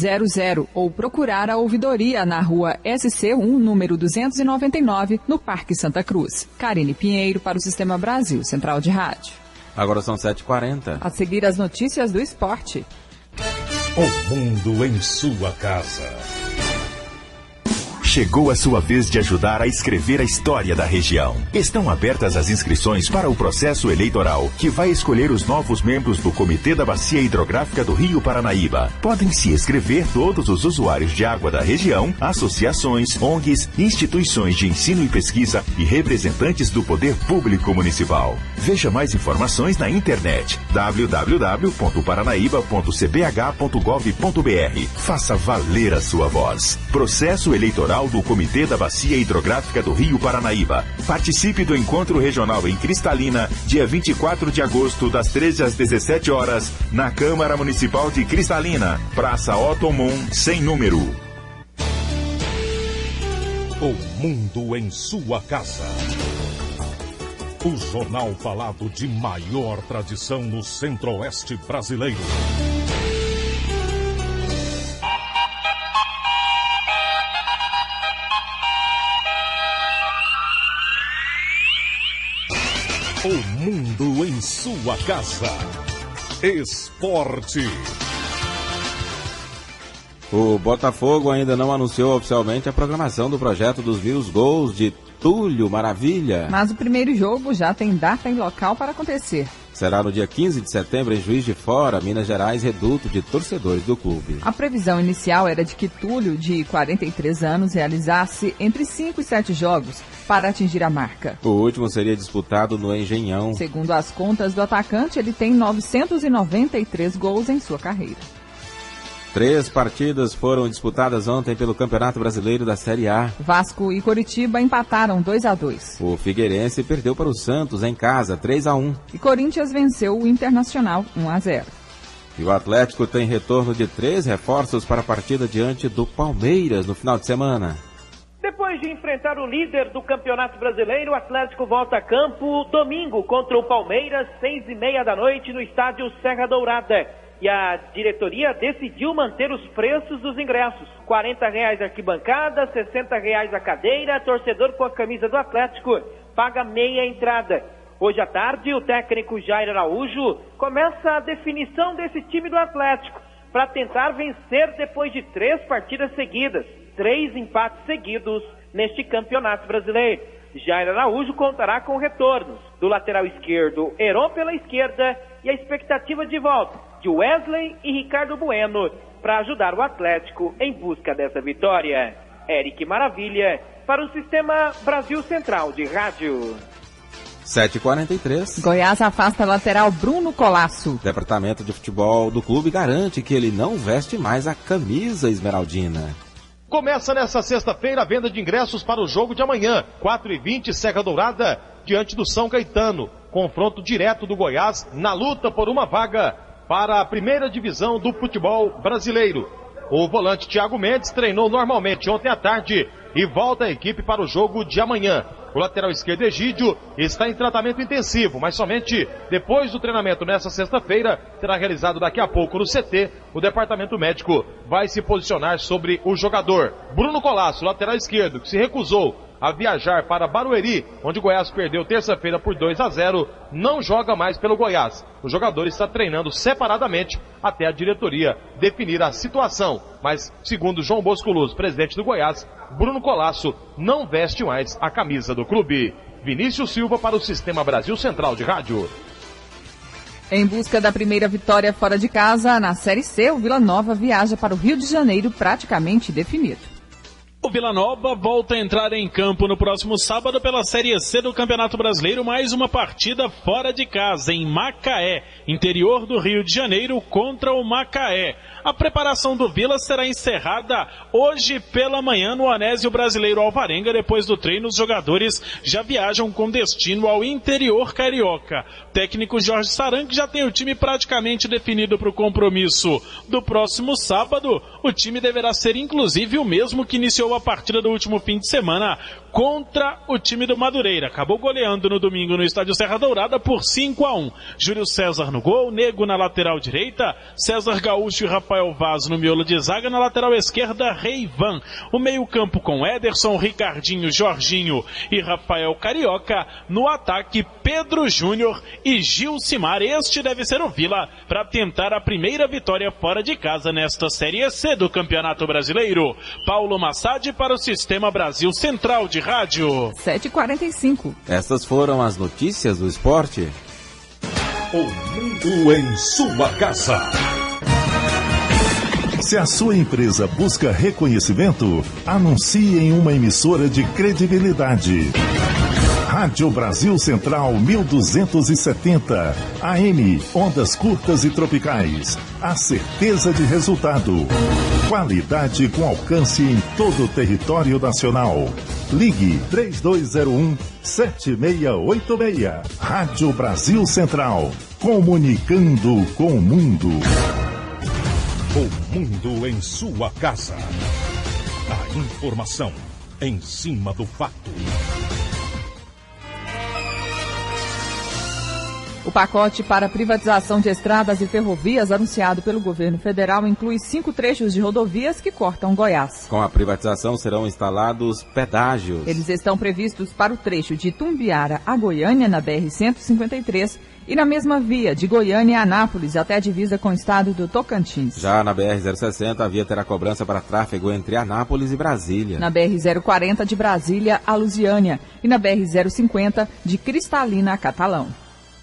ou procurar a ouvidoria na rua SC1, número 299, no Parque Santa Cruz. Karine Pinheiro para o Sistema Brasil Central de Rádio. Agora são 7h40. A seguir as notícias do esporte. O mundo em sua casa. Chegou a sua vez de ajudar a escrever a história da região. Estão abertas as inscrições para o processo eleitoral, que vai escolher os novos membros do Comitê da Bacia Hidrográfica do Rio Paranaíba. Podem se inscrever todos os usuários de água da região, associações, ONGs, instituições de ensino e pesquisa e representantes do Poder Público Municipal. Veja mais informações na internet www.paranaíba.cbh.gov.br. Faça valer a sua voz. Processo eleitoral do Comitê da Bacia Hidrográfica do Rio Paranaíba. Participe do Encontro Regional em Cristalina, dia 24 de agosto, das 13 às 17 horas, na Câmara Municipal de Cristalina, Praça Otto Moon, sem número. O mundo em sua casa. O jornal falado de maior tradição no Centro-Oeste brasileiro. O mundo em sua casa. Esporte. O Botafogo ainda não anunciou oficialmente a programação do projeto dos 1000 gols de Túlio Maravilha. Mas o primeiro jogo já tem data e local para acontecer. Será no dia 15 de setembro em Juiz de Fora, Minas Gerais, reduto de torcedores do clube. A previsão inicial era de que Túlio, de 43 anos, realizasse entre 5 e 7 jogos para atingir a marca. O último seria disputado no Engenhão. Segundo as contas do atacante, ele tem 993 gols em sua carreira. 3 partidas foram disputadas ontem pelo Campeonato Brasileiro da Série A. Vasco e Coritiba empataram 2-2. O Figueirense perdeu para o Santos em casa, 3-1. E Corinthians venceu o Internacional, 1-0. E o Atlético tem retorno de 3 reforços para a partida diante do Palmeiras no final de semana. Depois de enfrentar o líder do Campeonato Brasileiro, o Atlético volta a campo domingo contra o Palmeiras, 6h30 da noite, no estádio Serra Dourada. E a diretoria decidiu manter os preços dos ingressos. R$40 a arquibancada, R$60 a cadeira. Torcedor com a camisa do Atlético paga meia entrada. Hoje à tarde, o técnico Jair Araújo começa a definição desse time do Atlético para tentar vencer depois de 3 partidas seguidas, 3 empates seguidos neste Campeonato Brasileiro. Jair Araújo contará com retornos do lateral esquerdo Heron pela esquerda e a expectativa de volta de Wesley e Ricardo Bueno para ajudar o Atlético em busca dessa vitória. Eric Maravilha para o Sistema Brasil Central de Rádio. 7h43. Goiás afasta lateral Bruno Colasso. O departamento de futebol do clube garante que ele não veste mais a camisa esmeraldina. Começa nesta sexta-feira a venda de ingressos para o jogo de amanhã, 4h20, Serra Dourada, diante do São Caetano. Confronto direto do Goiás na luta por uma vaga para a primeira divisão do futebol brasileiro. O volante Thiago Mendes treinou normalmente ontem à tarde e volta à equipe para o jogo de amanhã. O lateral esquerdo Egídio está em tratamento intensivo, mas somente depois do treinamento nesta sexta-feira, será realizado daqui a pouco no CT, o departamento médico vai se posicionar sobre o jogador. Bruno Colasso, lateral esquerdo, que se recusou a viajar para Barueri, onde o Goiás perdeu terça-feira por 2-0, não joga mais pelo Goiás. O jogador está treinando separadamente até a diretoria definir a situação. Mas, segundo João Bosco Luz, presidente do Goiás, Bruno Colasso não veste mais a camisa do clube. Vinícius Silva para o Sistema Brasil Central de Rádio. Em busca da primeira vitória fora de casa, na Série C, o Vila Nova viaja para o Rio de Janeiro praticamente definido. O Vila Nova volta a entrar em campo no próximo sábado pela Série C do Campeonato Brasileiro, mais uma partida fora de casa, em Macaé, interior do Rio de Janeiro, contra o Macaé. A preparação do Vila será encerrada hoje pela manhã no Anésio Brasileiro Alvarenga. Depois do treino, os jogadores já viajam com destino ao interior carioca. O técnico Jorge Saranque já tem o time praticamente definido para o compromisso do próximo sábado. O time deverá ser inclusive o mesmo que iniciou a partida do último fim de semana contra o time do Madureira. Acabou goleando no domingo no estádio Serra Dourada por 5-1. Júlio César no gol, Nego na lateral direita, César Gaúcho e Rafael Vaz no miolo de zaga, na lateral esquerda Reivan. O meio-campo com Ederson, Ricardinho, Jorginho e Rafael Carioca. No ataque, Pedro Júnior e Gilcimar. Este deve ser o Vila para tentar a primeira vitória fora de casa nesta Série C do Campeonato Brasileiro. Paulo Massad tarde para o Sistema Brasil Central de Rádio. 7h45. Essas foram as notícias do esporte. O mundo em sua casa. Se a sua empresa busca reconhecimento, anuncie em uma emissora de credibilidade. Rádio Brasil Central 1270, AM, ondas curtas e tropicais. A certeza de resultado. Qualidade com alcance em todo o território nacional. Ligue 3201-7686. Rádio Brasil Central, comunicando com o mundo. O mundo em sua casa. A informação em cima do fato. O pacote para privatização de estradas e ferrovias anunciado pelo governo federal inclui 5 trechos de rodovias que cortam Goiás. Com a privatização serão instalados pedágios. Eles estão previstos para o trecho de Itumbiara a Goiânia, na BR-153, e na mesma via de Goiânia a Anápolis, até a divisa com o estado do Tocantins. Já na BR-060, a via terá cobrança para tráfego entre Anápolis e Brasília. Na BR-040, de Brasília a Lusiânia, e na BR-050, de Cristalina a Catalão.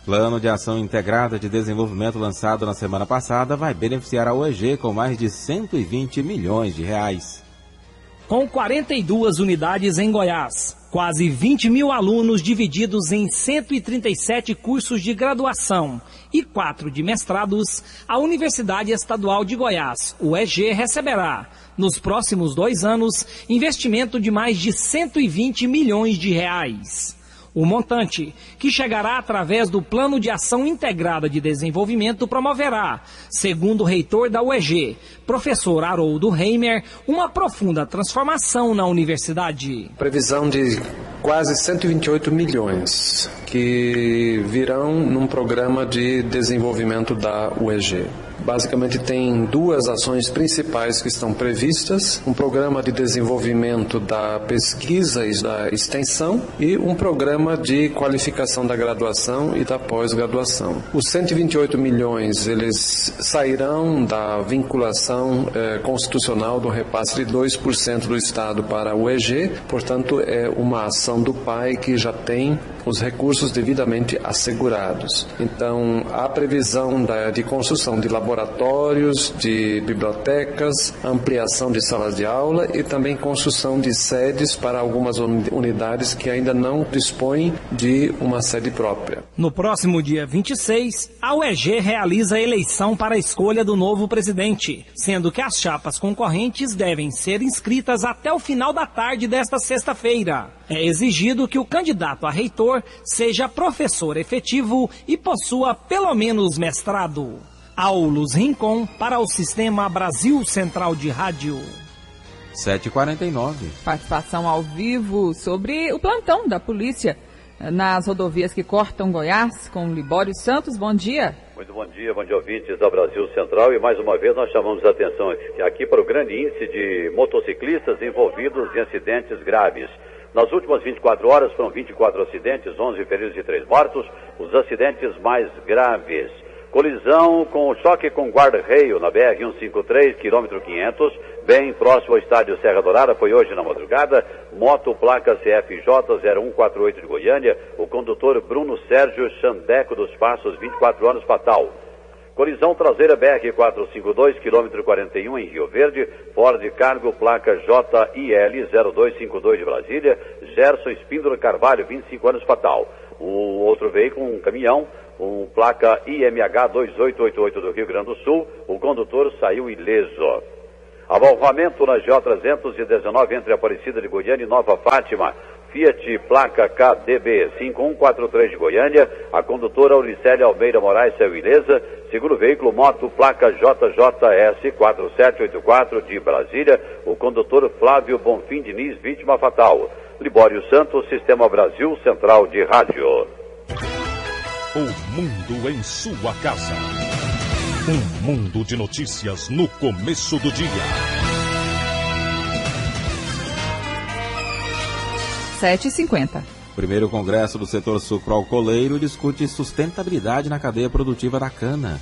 Plano de Ação Integrada de Desenvolvimento lançado na semana passada vai beneficiar a UEG com mais de 120 milhões de reais. Com 42 unidades em Goiás, quase 20 mil alunos divididos em 137 cursos de graduação e 4 de mestrados, a Universidade Estadual de Goiás, UEG, receberá, nos próximos 2 anos, investimento de mais de 120 milhões de reais. O montante, que chegará através do Plano de Ação Integrada de Desenvolvimento, promoverá, segundo o reitor da UEG, professor Haroldo Reimer, uma profunda transformação na universidade. Previsão de quase 128 milhões que virão num programa de desenvolvimento da UEG. Basicamente tem 2 ações principais que estão previstas, um programa de desenvolvimento da pesquisa e da extensão e um programa de qualificação da graduação e da pós-graduação. Os 128 milhões, eles sairão da vinculação constitucional do repasse de 2% do Estado para a UEG, portanto é uma ação do PAI que já tem os recursos devidamente assegurados. Então, há previsão de construção de laboratórios, de bibliotecas, ampliação de salas de aula e também construção de sedes para algumas unidades que ainda não dispõem de uma sede própria. No próximo dia 26, a UEG realiza a eleição para a escolha do novo presidente, sendo que as chapas concorrentes devem ser inscritas até o final da tarde desta sexta-feira. É exigido que o candidato a reitor seja professor efetivo e possua pelo menos mestrado. Aulus Rincon para o Sistema Brasil Central de Rádio. 7h49. Participação ao vivo sobre o plantão da polícia nas rodovias que cortam Goiás, com Libório Santos. Bom dia. Muito bom dia ouvintes da Brasil Central, e mais uma vez nós chamamos a atenção aqui para o grande índice de motociclistas envolvidos em acidentes graves. Nas últimas 24 horas foram 24 acidentes, 11 feridos e 3 mortos, os acidentes mais graves. Colisão com choque com guarda-reio na BR-153, quilômetro 500, bem próximo ao estádio Serra Dourada, foi hoje na madrugada. Moto placa CFJ 0148 de Goiânia, o condutor Bruno Sérgio Xandeco dos Passos, 24 anos, fatal. Colisão traseira BR-452, quilômetro 41 em Rio Verde, Ford Cargo, placa JIL 0252 de Brasília, Gerson Espíndola Carvalho, 25 anos, fatal. O outro veículo, um caminhão, placa IMH 2888 do Rio Grande do Sul, o condutor saiu ileso. Avalvamento na GO 319 entre Aparecida de Goiânia e Nova Fátima. Fiat placa KDB 5143 de Goiânia, a condutora Auricélia Almeida Moraes saiu ilesa. Segundo veículo, moto placa JJS 4784 de Brasília, o condutor Flávio Bonfim Diniz, vítima fatal. Libório Santos, Sistema Brasil Central de Rádio. O mundo em sua casa. Um mundo de notícias no começo do dia. 7h50. Primeiro congresso do setor sucroalcooleiro discute sustentabilidade na cadeia produtiva da cana.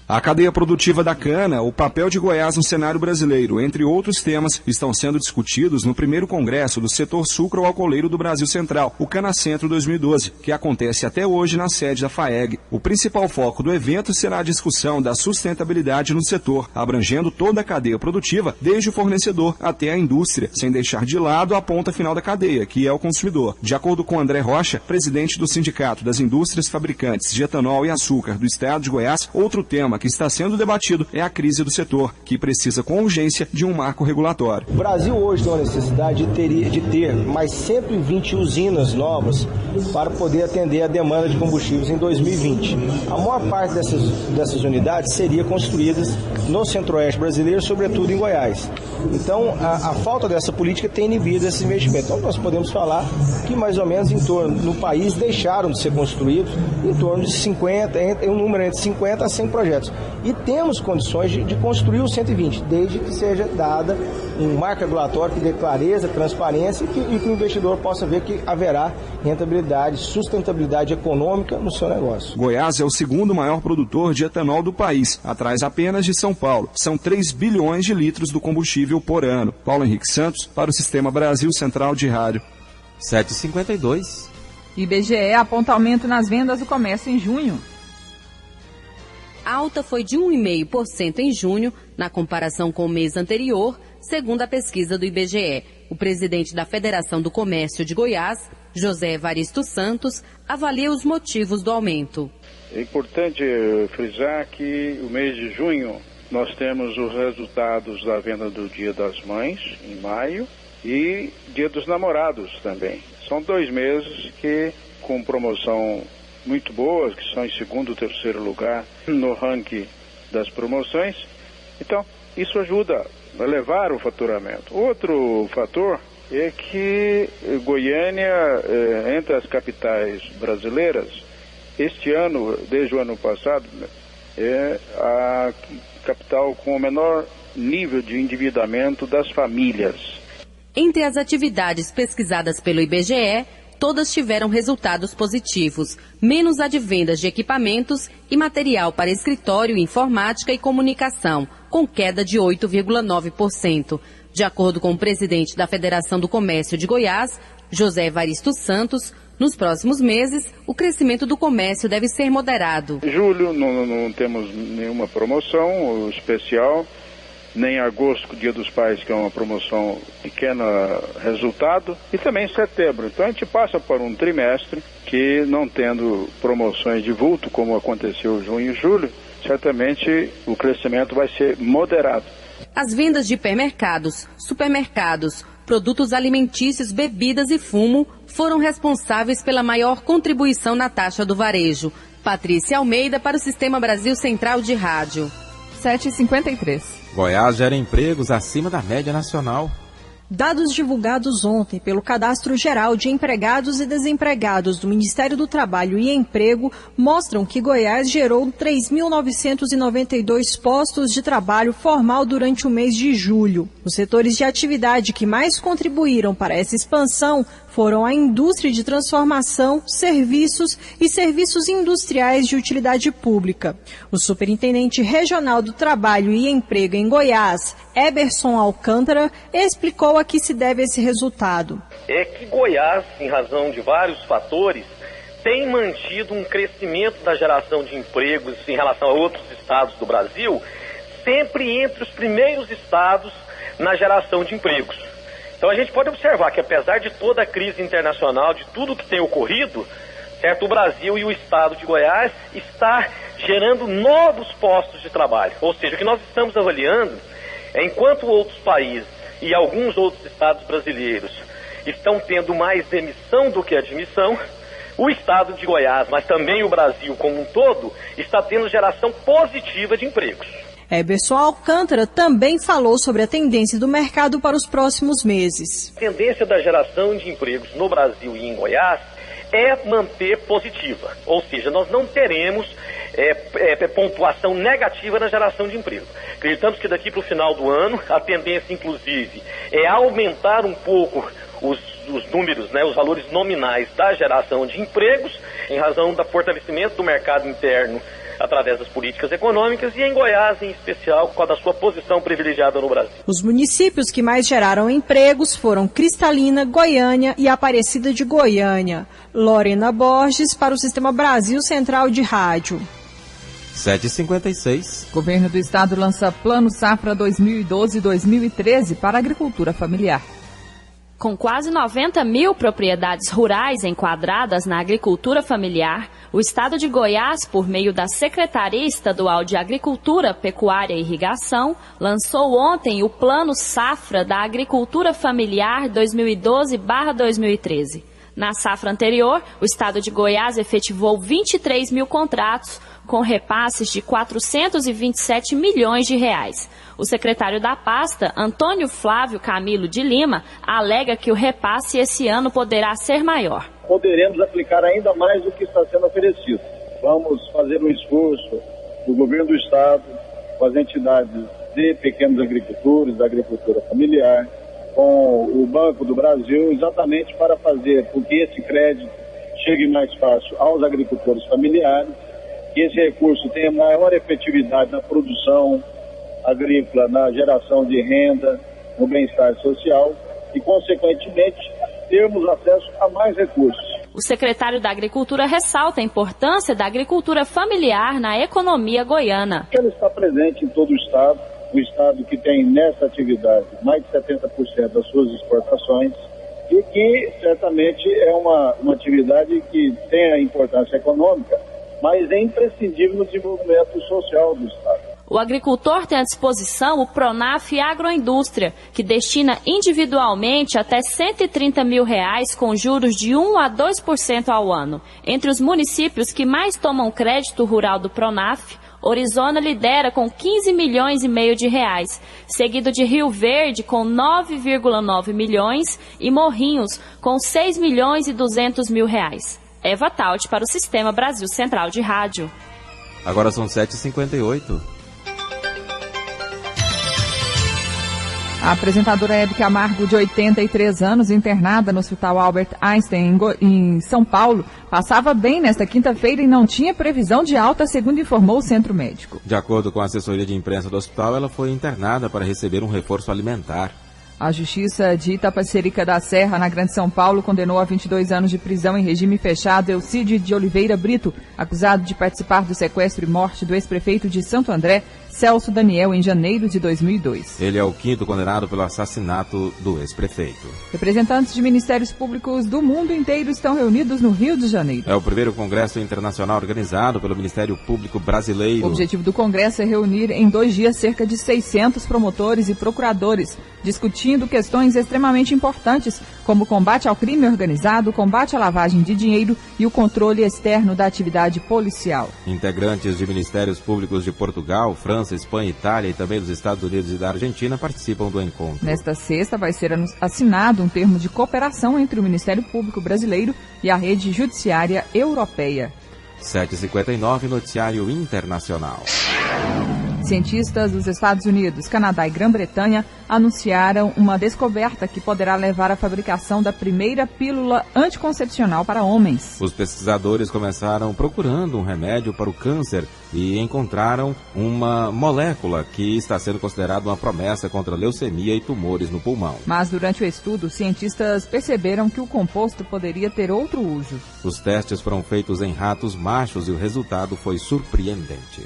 A cadeia produtiva da cana, o papel de Goiás no cenário brasileiro, entre outros temas, estão sendo discutidos no primeiro congresso do setor sucro-alcooleiro do Brasil Central, o Canacentro 2012, que acontece até hoje na sede da FAEG. O principal foco do evento será a discussão da sustentabilidade no setor, abrangendo toda a cadeia produtiva, desde o fornecedor até a indústria, sem deixar de lado a ponta final da cadeia, que é o consumidor. De acordo com André Rocha, presidente do Sindicato das Indústrias Fabricantes de Etanol e Açúcar do Estado de Goiás, outro tema que está sendo debatido é a crise do setor, que precisa com urgência de um marco regulatório. O Brasil hoje tem uma necessidade de ter mais 120 usinas novas para poder atender a demanda de combustíveis em 2020. A maior parte dessas unidades seria construídas no centro-oeste brasileiro, sobretudo em Goiás. Então, a falta dessa política tem inibido esse investimento. Então, nós podemos falar que mais ou menos no país deixaram de ser construídos em torno de 50, um número entre 50 a 100 projetos. E temos condições de construir os 120, desde que seja dada um marco regulatório que dê clareza, transparência e que o investidor possa ver que haverá rentabilidade, sustentabilidade econômica no seu negócio. Goiás é o segundo maior produtor de etanol do país, atrás apenas de São Paulo. São 3 bilhões de litros do combustível por ano. Paulo Henrique Santos, para o Sistema Brasil Central de Rádio. 7h52. IBGE aponta aumento nas vendas do comércio em junho. A alta foi de 1,5% em junho, na comparação com o mês anterior, segundo a pesquisa do IBGE. O presidente da Federação do Comércio de Goiás, José Evaristo Santos, avalia os motivos do aumento. É importante frisar que o mês de junho nós temos os resultados da venda do Dia das Mães, em maio, e Dia dos Namorados também. São 2 meses que, com promoção muito boas, que são em segundo ou terceiro lugar no ranking das promoções. Então, isso ajuda a elevar o faturamento. Outro fator é que Goiânia, entre as capitais brasileiras, este ano, desde o ano passado, é a capital com o menor nível de endividamento das famílias. Entre as atividades pesquisadas pelo IBGE, todas tiveram resultados positivos, menos a de vendas de equipamentos e material para escritório, informática e comunicação, com queda de 8,9%. De acordo com o presidente da Federação do Comércio de Goiás, José Evaristo Santos, nos próximos meses, o crescimento do comércio deve ser moderado. Em julho não temos nenhuma promoção especial, nem em agosto, Dia dos Pais, que é uma promoção pequena resultado, e também em setembro. Então a gente passa por um trimestre que, não tendo promoções de vulto, como aconteceu em junho e julho, certamente o crescimento vai ser moderado. As vendas de hipermercados, supermercados, produtos alimentícios, bebidas e fumo foram responsáveis pela maior contribuição na taxa do varejo. Patrícia Almeida, para o Sistema Brasil Central de Rádio. 7h53. Goiás gera empregos acima da média nacional. Dados divulgados ontem pelo Cadastro Geral de Empregados e Desempregados do Ministério do Trabalho e Emprego mostram que Goiás gerou 3.992 postos de trabalho formal durante o mês de julho. Os setores de atividade que mais contribuíram para essa expansão foram a indústria de transformação, serviços e serviços industriais de utilidade pública. O superintendente regional do Trabalho e Emprego em Goiás, Eberson Alcântara, explicou a que se deve esse resultado. É que Goiás, em razão de vários fatores, tem mantido um crescimento da geração de empregos em relação a outros estados do Brasil, sempre entre os primeiros estados na geração de empregos. Então a gente pode observar que, apesar de toda a crise internacional, de tudo que tem ocorrido, certo, o Brasil e o estado de Goiás está gerando novos postos de trabalho. Ou seja, o que nós estamos avaliando é, enquanto outros países e alguns outros estados brasileiros estão tendo mais demissão do que admissão, o estado de Goiás, mas também o Brasil como um todo, está tendo geração positiva de empregos. Eberson Alcântara também falou sobre a tendência do mercado para os próximos meses. A tendência da geração de empregos no Brasil e em Goiás é manter positiva, ou seja, nós não teremos pontuação negativa na geração de emprego. Acreditamos que daqui para o final do ano, a tendência inclusive é aumentar um pouco os números, os valores nominais da geração de empregos, em razão do fortalecimento do mercado interno através das políticas econômicas, e em Goiás, em especial, com a da sua posição privilegiada no Brasil. Os municípios que mais geraram empregos foram Cristalina, Goiânia e Aparecida de Goiânia. Lorena Borges, para o Sistema Brasil Central de Rádio. 7h56. Governo do Estado lança Plano Safra 2012-2013 para a agricultura familiar. Com quase 90 mil propriedades rurais enquadradas na agricultura familiar, o Estado de Goiás, por meio da Secretaria Estadual de Agricultura, Pecuária e Irrigação, lançou ontem o Plano Safra da Agricultura Familiar 2012-2013. Na safra anterior, o Estado de Goiás efetivou 23 mil contratos, com repasses de 427 milhões de reais. O secretário da pasta, Antônio Flávio Camilo de Lima, alega que o repasse esse ano poderá ser maior. Poderemos aplicar ainda mais do que está sendo oferecido. Vamos fazer um esforço do governo do Estado, com as entidades de pequenos agricultores, da agricultura familiar, com o Banco do Brasil, exatamente para fazer com que esse crédito chegue mais fácil aos agricultores familiares, que esse recurso tenha maior efetividade na produção agrícola, na geração de renda, no bem-estar social e, consequentemente, termos acesso a mais recursos. O secretário da Agricultura ressalta a importância da agricultura familiar na economia goiana. Ela está presente em todo o Estado, um Estado que tem nessa atividade mais de 70% das suas exportações e que certamente é uma atividade que tem a importância econômica, mas é imprescindível no desenvolvimento social do Estado. O agricultor tem à disposição o Pronaf Agroindústria, que destina individualmente até R$130 mil com juros de 1 a 2% ao ano. Entre os municípios que mais tomam crédito rural do Pronaf, Orizona lidera com 15 milhões e meio de reais, seguido de Rio Verde com 9,9 milhões e Morrinhos com 6 milhões e 200 mil reais. Eva Taut para o Sistema Brasil Central de Rádio. Agora são 7h58. A apresentadora Hebe Camargo, de 83 anos, internada no Hospital Albert Einstein, em São Paulo, passava bem nesta quinta-feira e não tinha previsão de alta, segundo informou o centro médico. De acordo com a assessoria de imprensa do hospital, ela foi internada para receber um reforço alimentar. A Justiça de Itapecerica da Serra, na Grande São Paulo, condenou a 22 anos de prisão em regime fechado Elcídio de Oliveira Brito, acusado de participar do sequestro e morte do ex-prefeito de Santo André, Celso Daniel, em janeiro de 2002. Ele é o quinto condenado pelo assassinato do ex-prefeito. Representantes de ministérios públicos do mundo inteiro estão reunidos no Rio de Janeiro. É o primeiro congresso internacional organizado pelo Ministério Público Brasileiro. O objetivo do congresso é reunir em 2 dias cerca de 600 promotores e procuradores, discutindo questões extremamente importantes, como o combate ao crime organizado, o combate à lavagem de dinheiro e o controle externo da atividade policial. Integrantes de ministérios públicos de Portugal, França, Espanha, Itália e também dos Estados Unidos e da Argentina participam do encontro. Nesta sexta vai ser assinado um termo de cooperação entre o Ministério Público Brasileiro e a Rede Judiciária Europeia. 7h59, noticiário internacional. Cientistas dos Estados Unidos, Canadá e Grã-Bretanha anunciaram uma descoberta que poderá levar à fabricação da primeira pílula anticoncepcional para homens. Os pesquisadores começaram procurando um remédio para o câncer e encontraram uma molécula que está sendo considerada uma promessa contra leucemia e tumores no pulmão. Mas durante o estudo, cientistas perceberam que o composto poderia ter outro uso. Os testes foram feitos em ratos machos e o resultado foi surpreendente.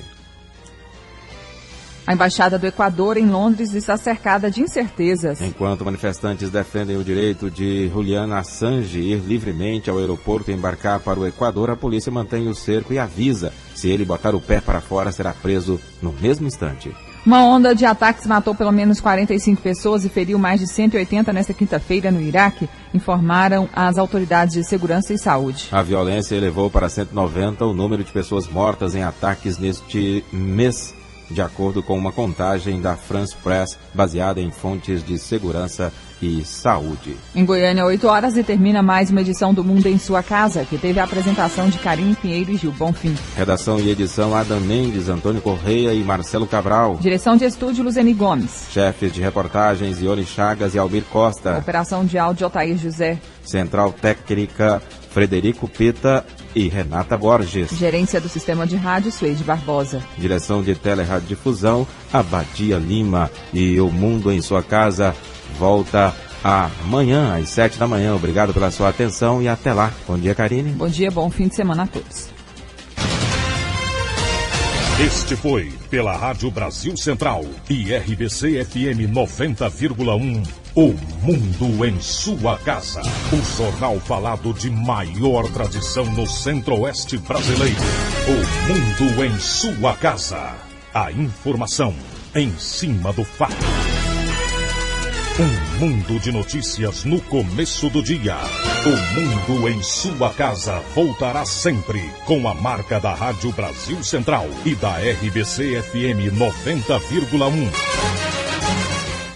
A Embaixada do Equador em Londres está cercada de incertezas. Enquanto manifestantes defendem o direito de Julian Assange ir livremente ao aeroporto e embarcar para o Equador, a polícia mantém o cerco e avisa: se ele botar o pé para fora, será preso no mesmo instante. Uma onda de ataques matou pelo menos 45 pessoas e feriu mais de 180 nesta quinta-feira no Iraque, informaram as autoridades de segurança e saúde. A violência elevou para 190 o número de pessoas mortas em ataques neste mês, de acordo com uma contagem da France Press, baseada em fontes de segurança e saúde. Em Goiânia, 8 horas e termina mais uma edição do Mundo em Sua Casa, que teve a apresentação de Karine Pinheiro e Gil Bonfim. Redação e edição: Adam Mendes, Antônio Correia e Marcelo Cabral. Direção de estúdio: Luzeni Gomes. Chefes de reportagens: Ione Chagas e Almir Costa. Operação de áudio: Otair José. Central técnica: Frederico Pita e Renata Borges. Gerência do Sistema de Rádio, Suede Barbosa. Direção de Teleradiodifusão, Abadia Lima. E O Mundo em Sua Casa volta amanhã, às 7 da manhã. Obrigado pela sua atenção e até lá. Bom dia, Karine. Bom dia, bom fim de semana a todos. Este foi, pela Rádio Brasil Central e RBC FM 90,1, O Mundo em Sua Casa. O jornal falado de maior tradição no Centro-Oeste brasileiro. O Mundo em Sua Casa. A informação em cima do fato. Um mundo de notícias no começo do dia. O Mundo em Sua Casa voltará sempre com a marca da Rádio Brasil Central e da RBC FM 90,1.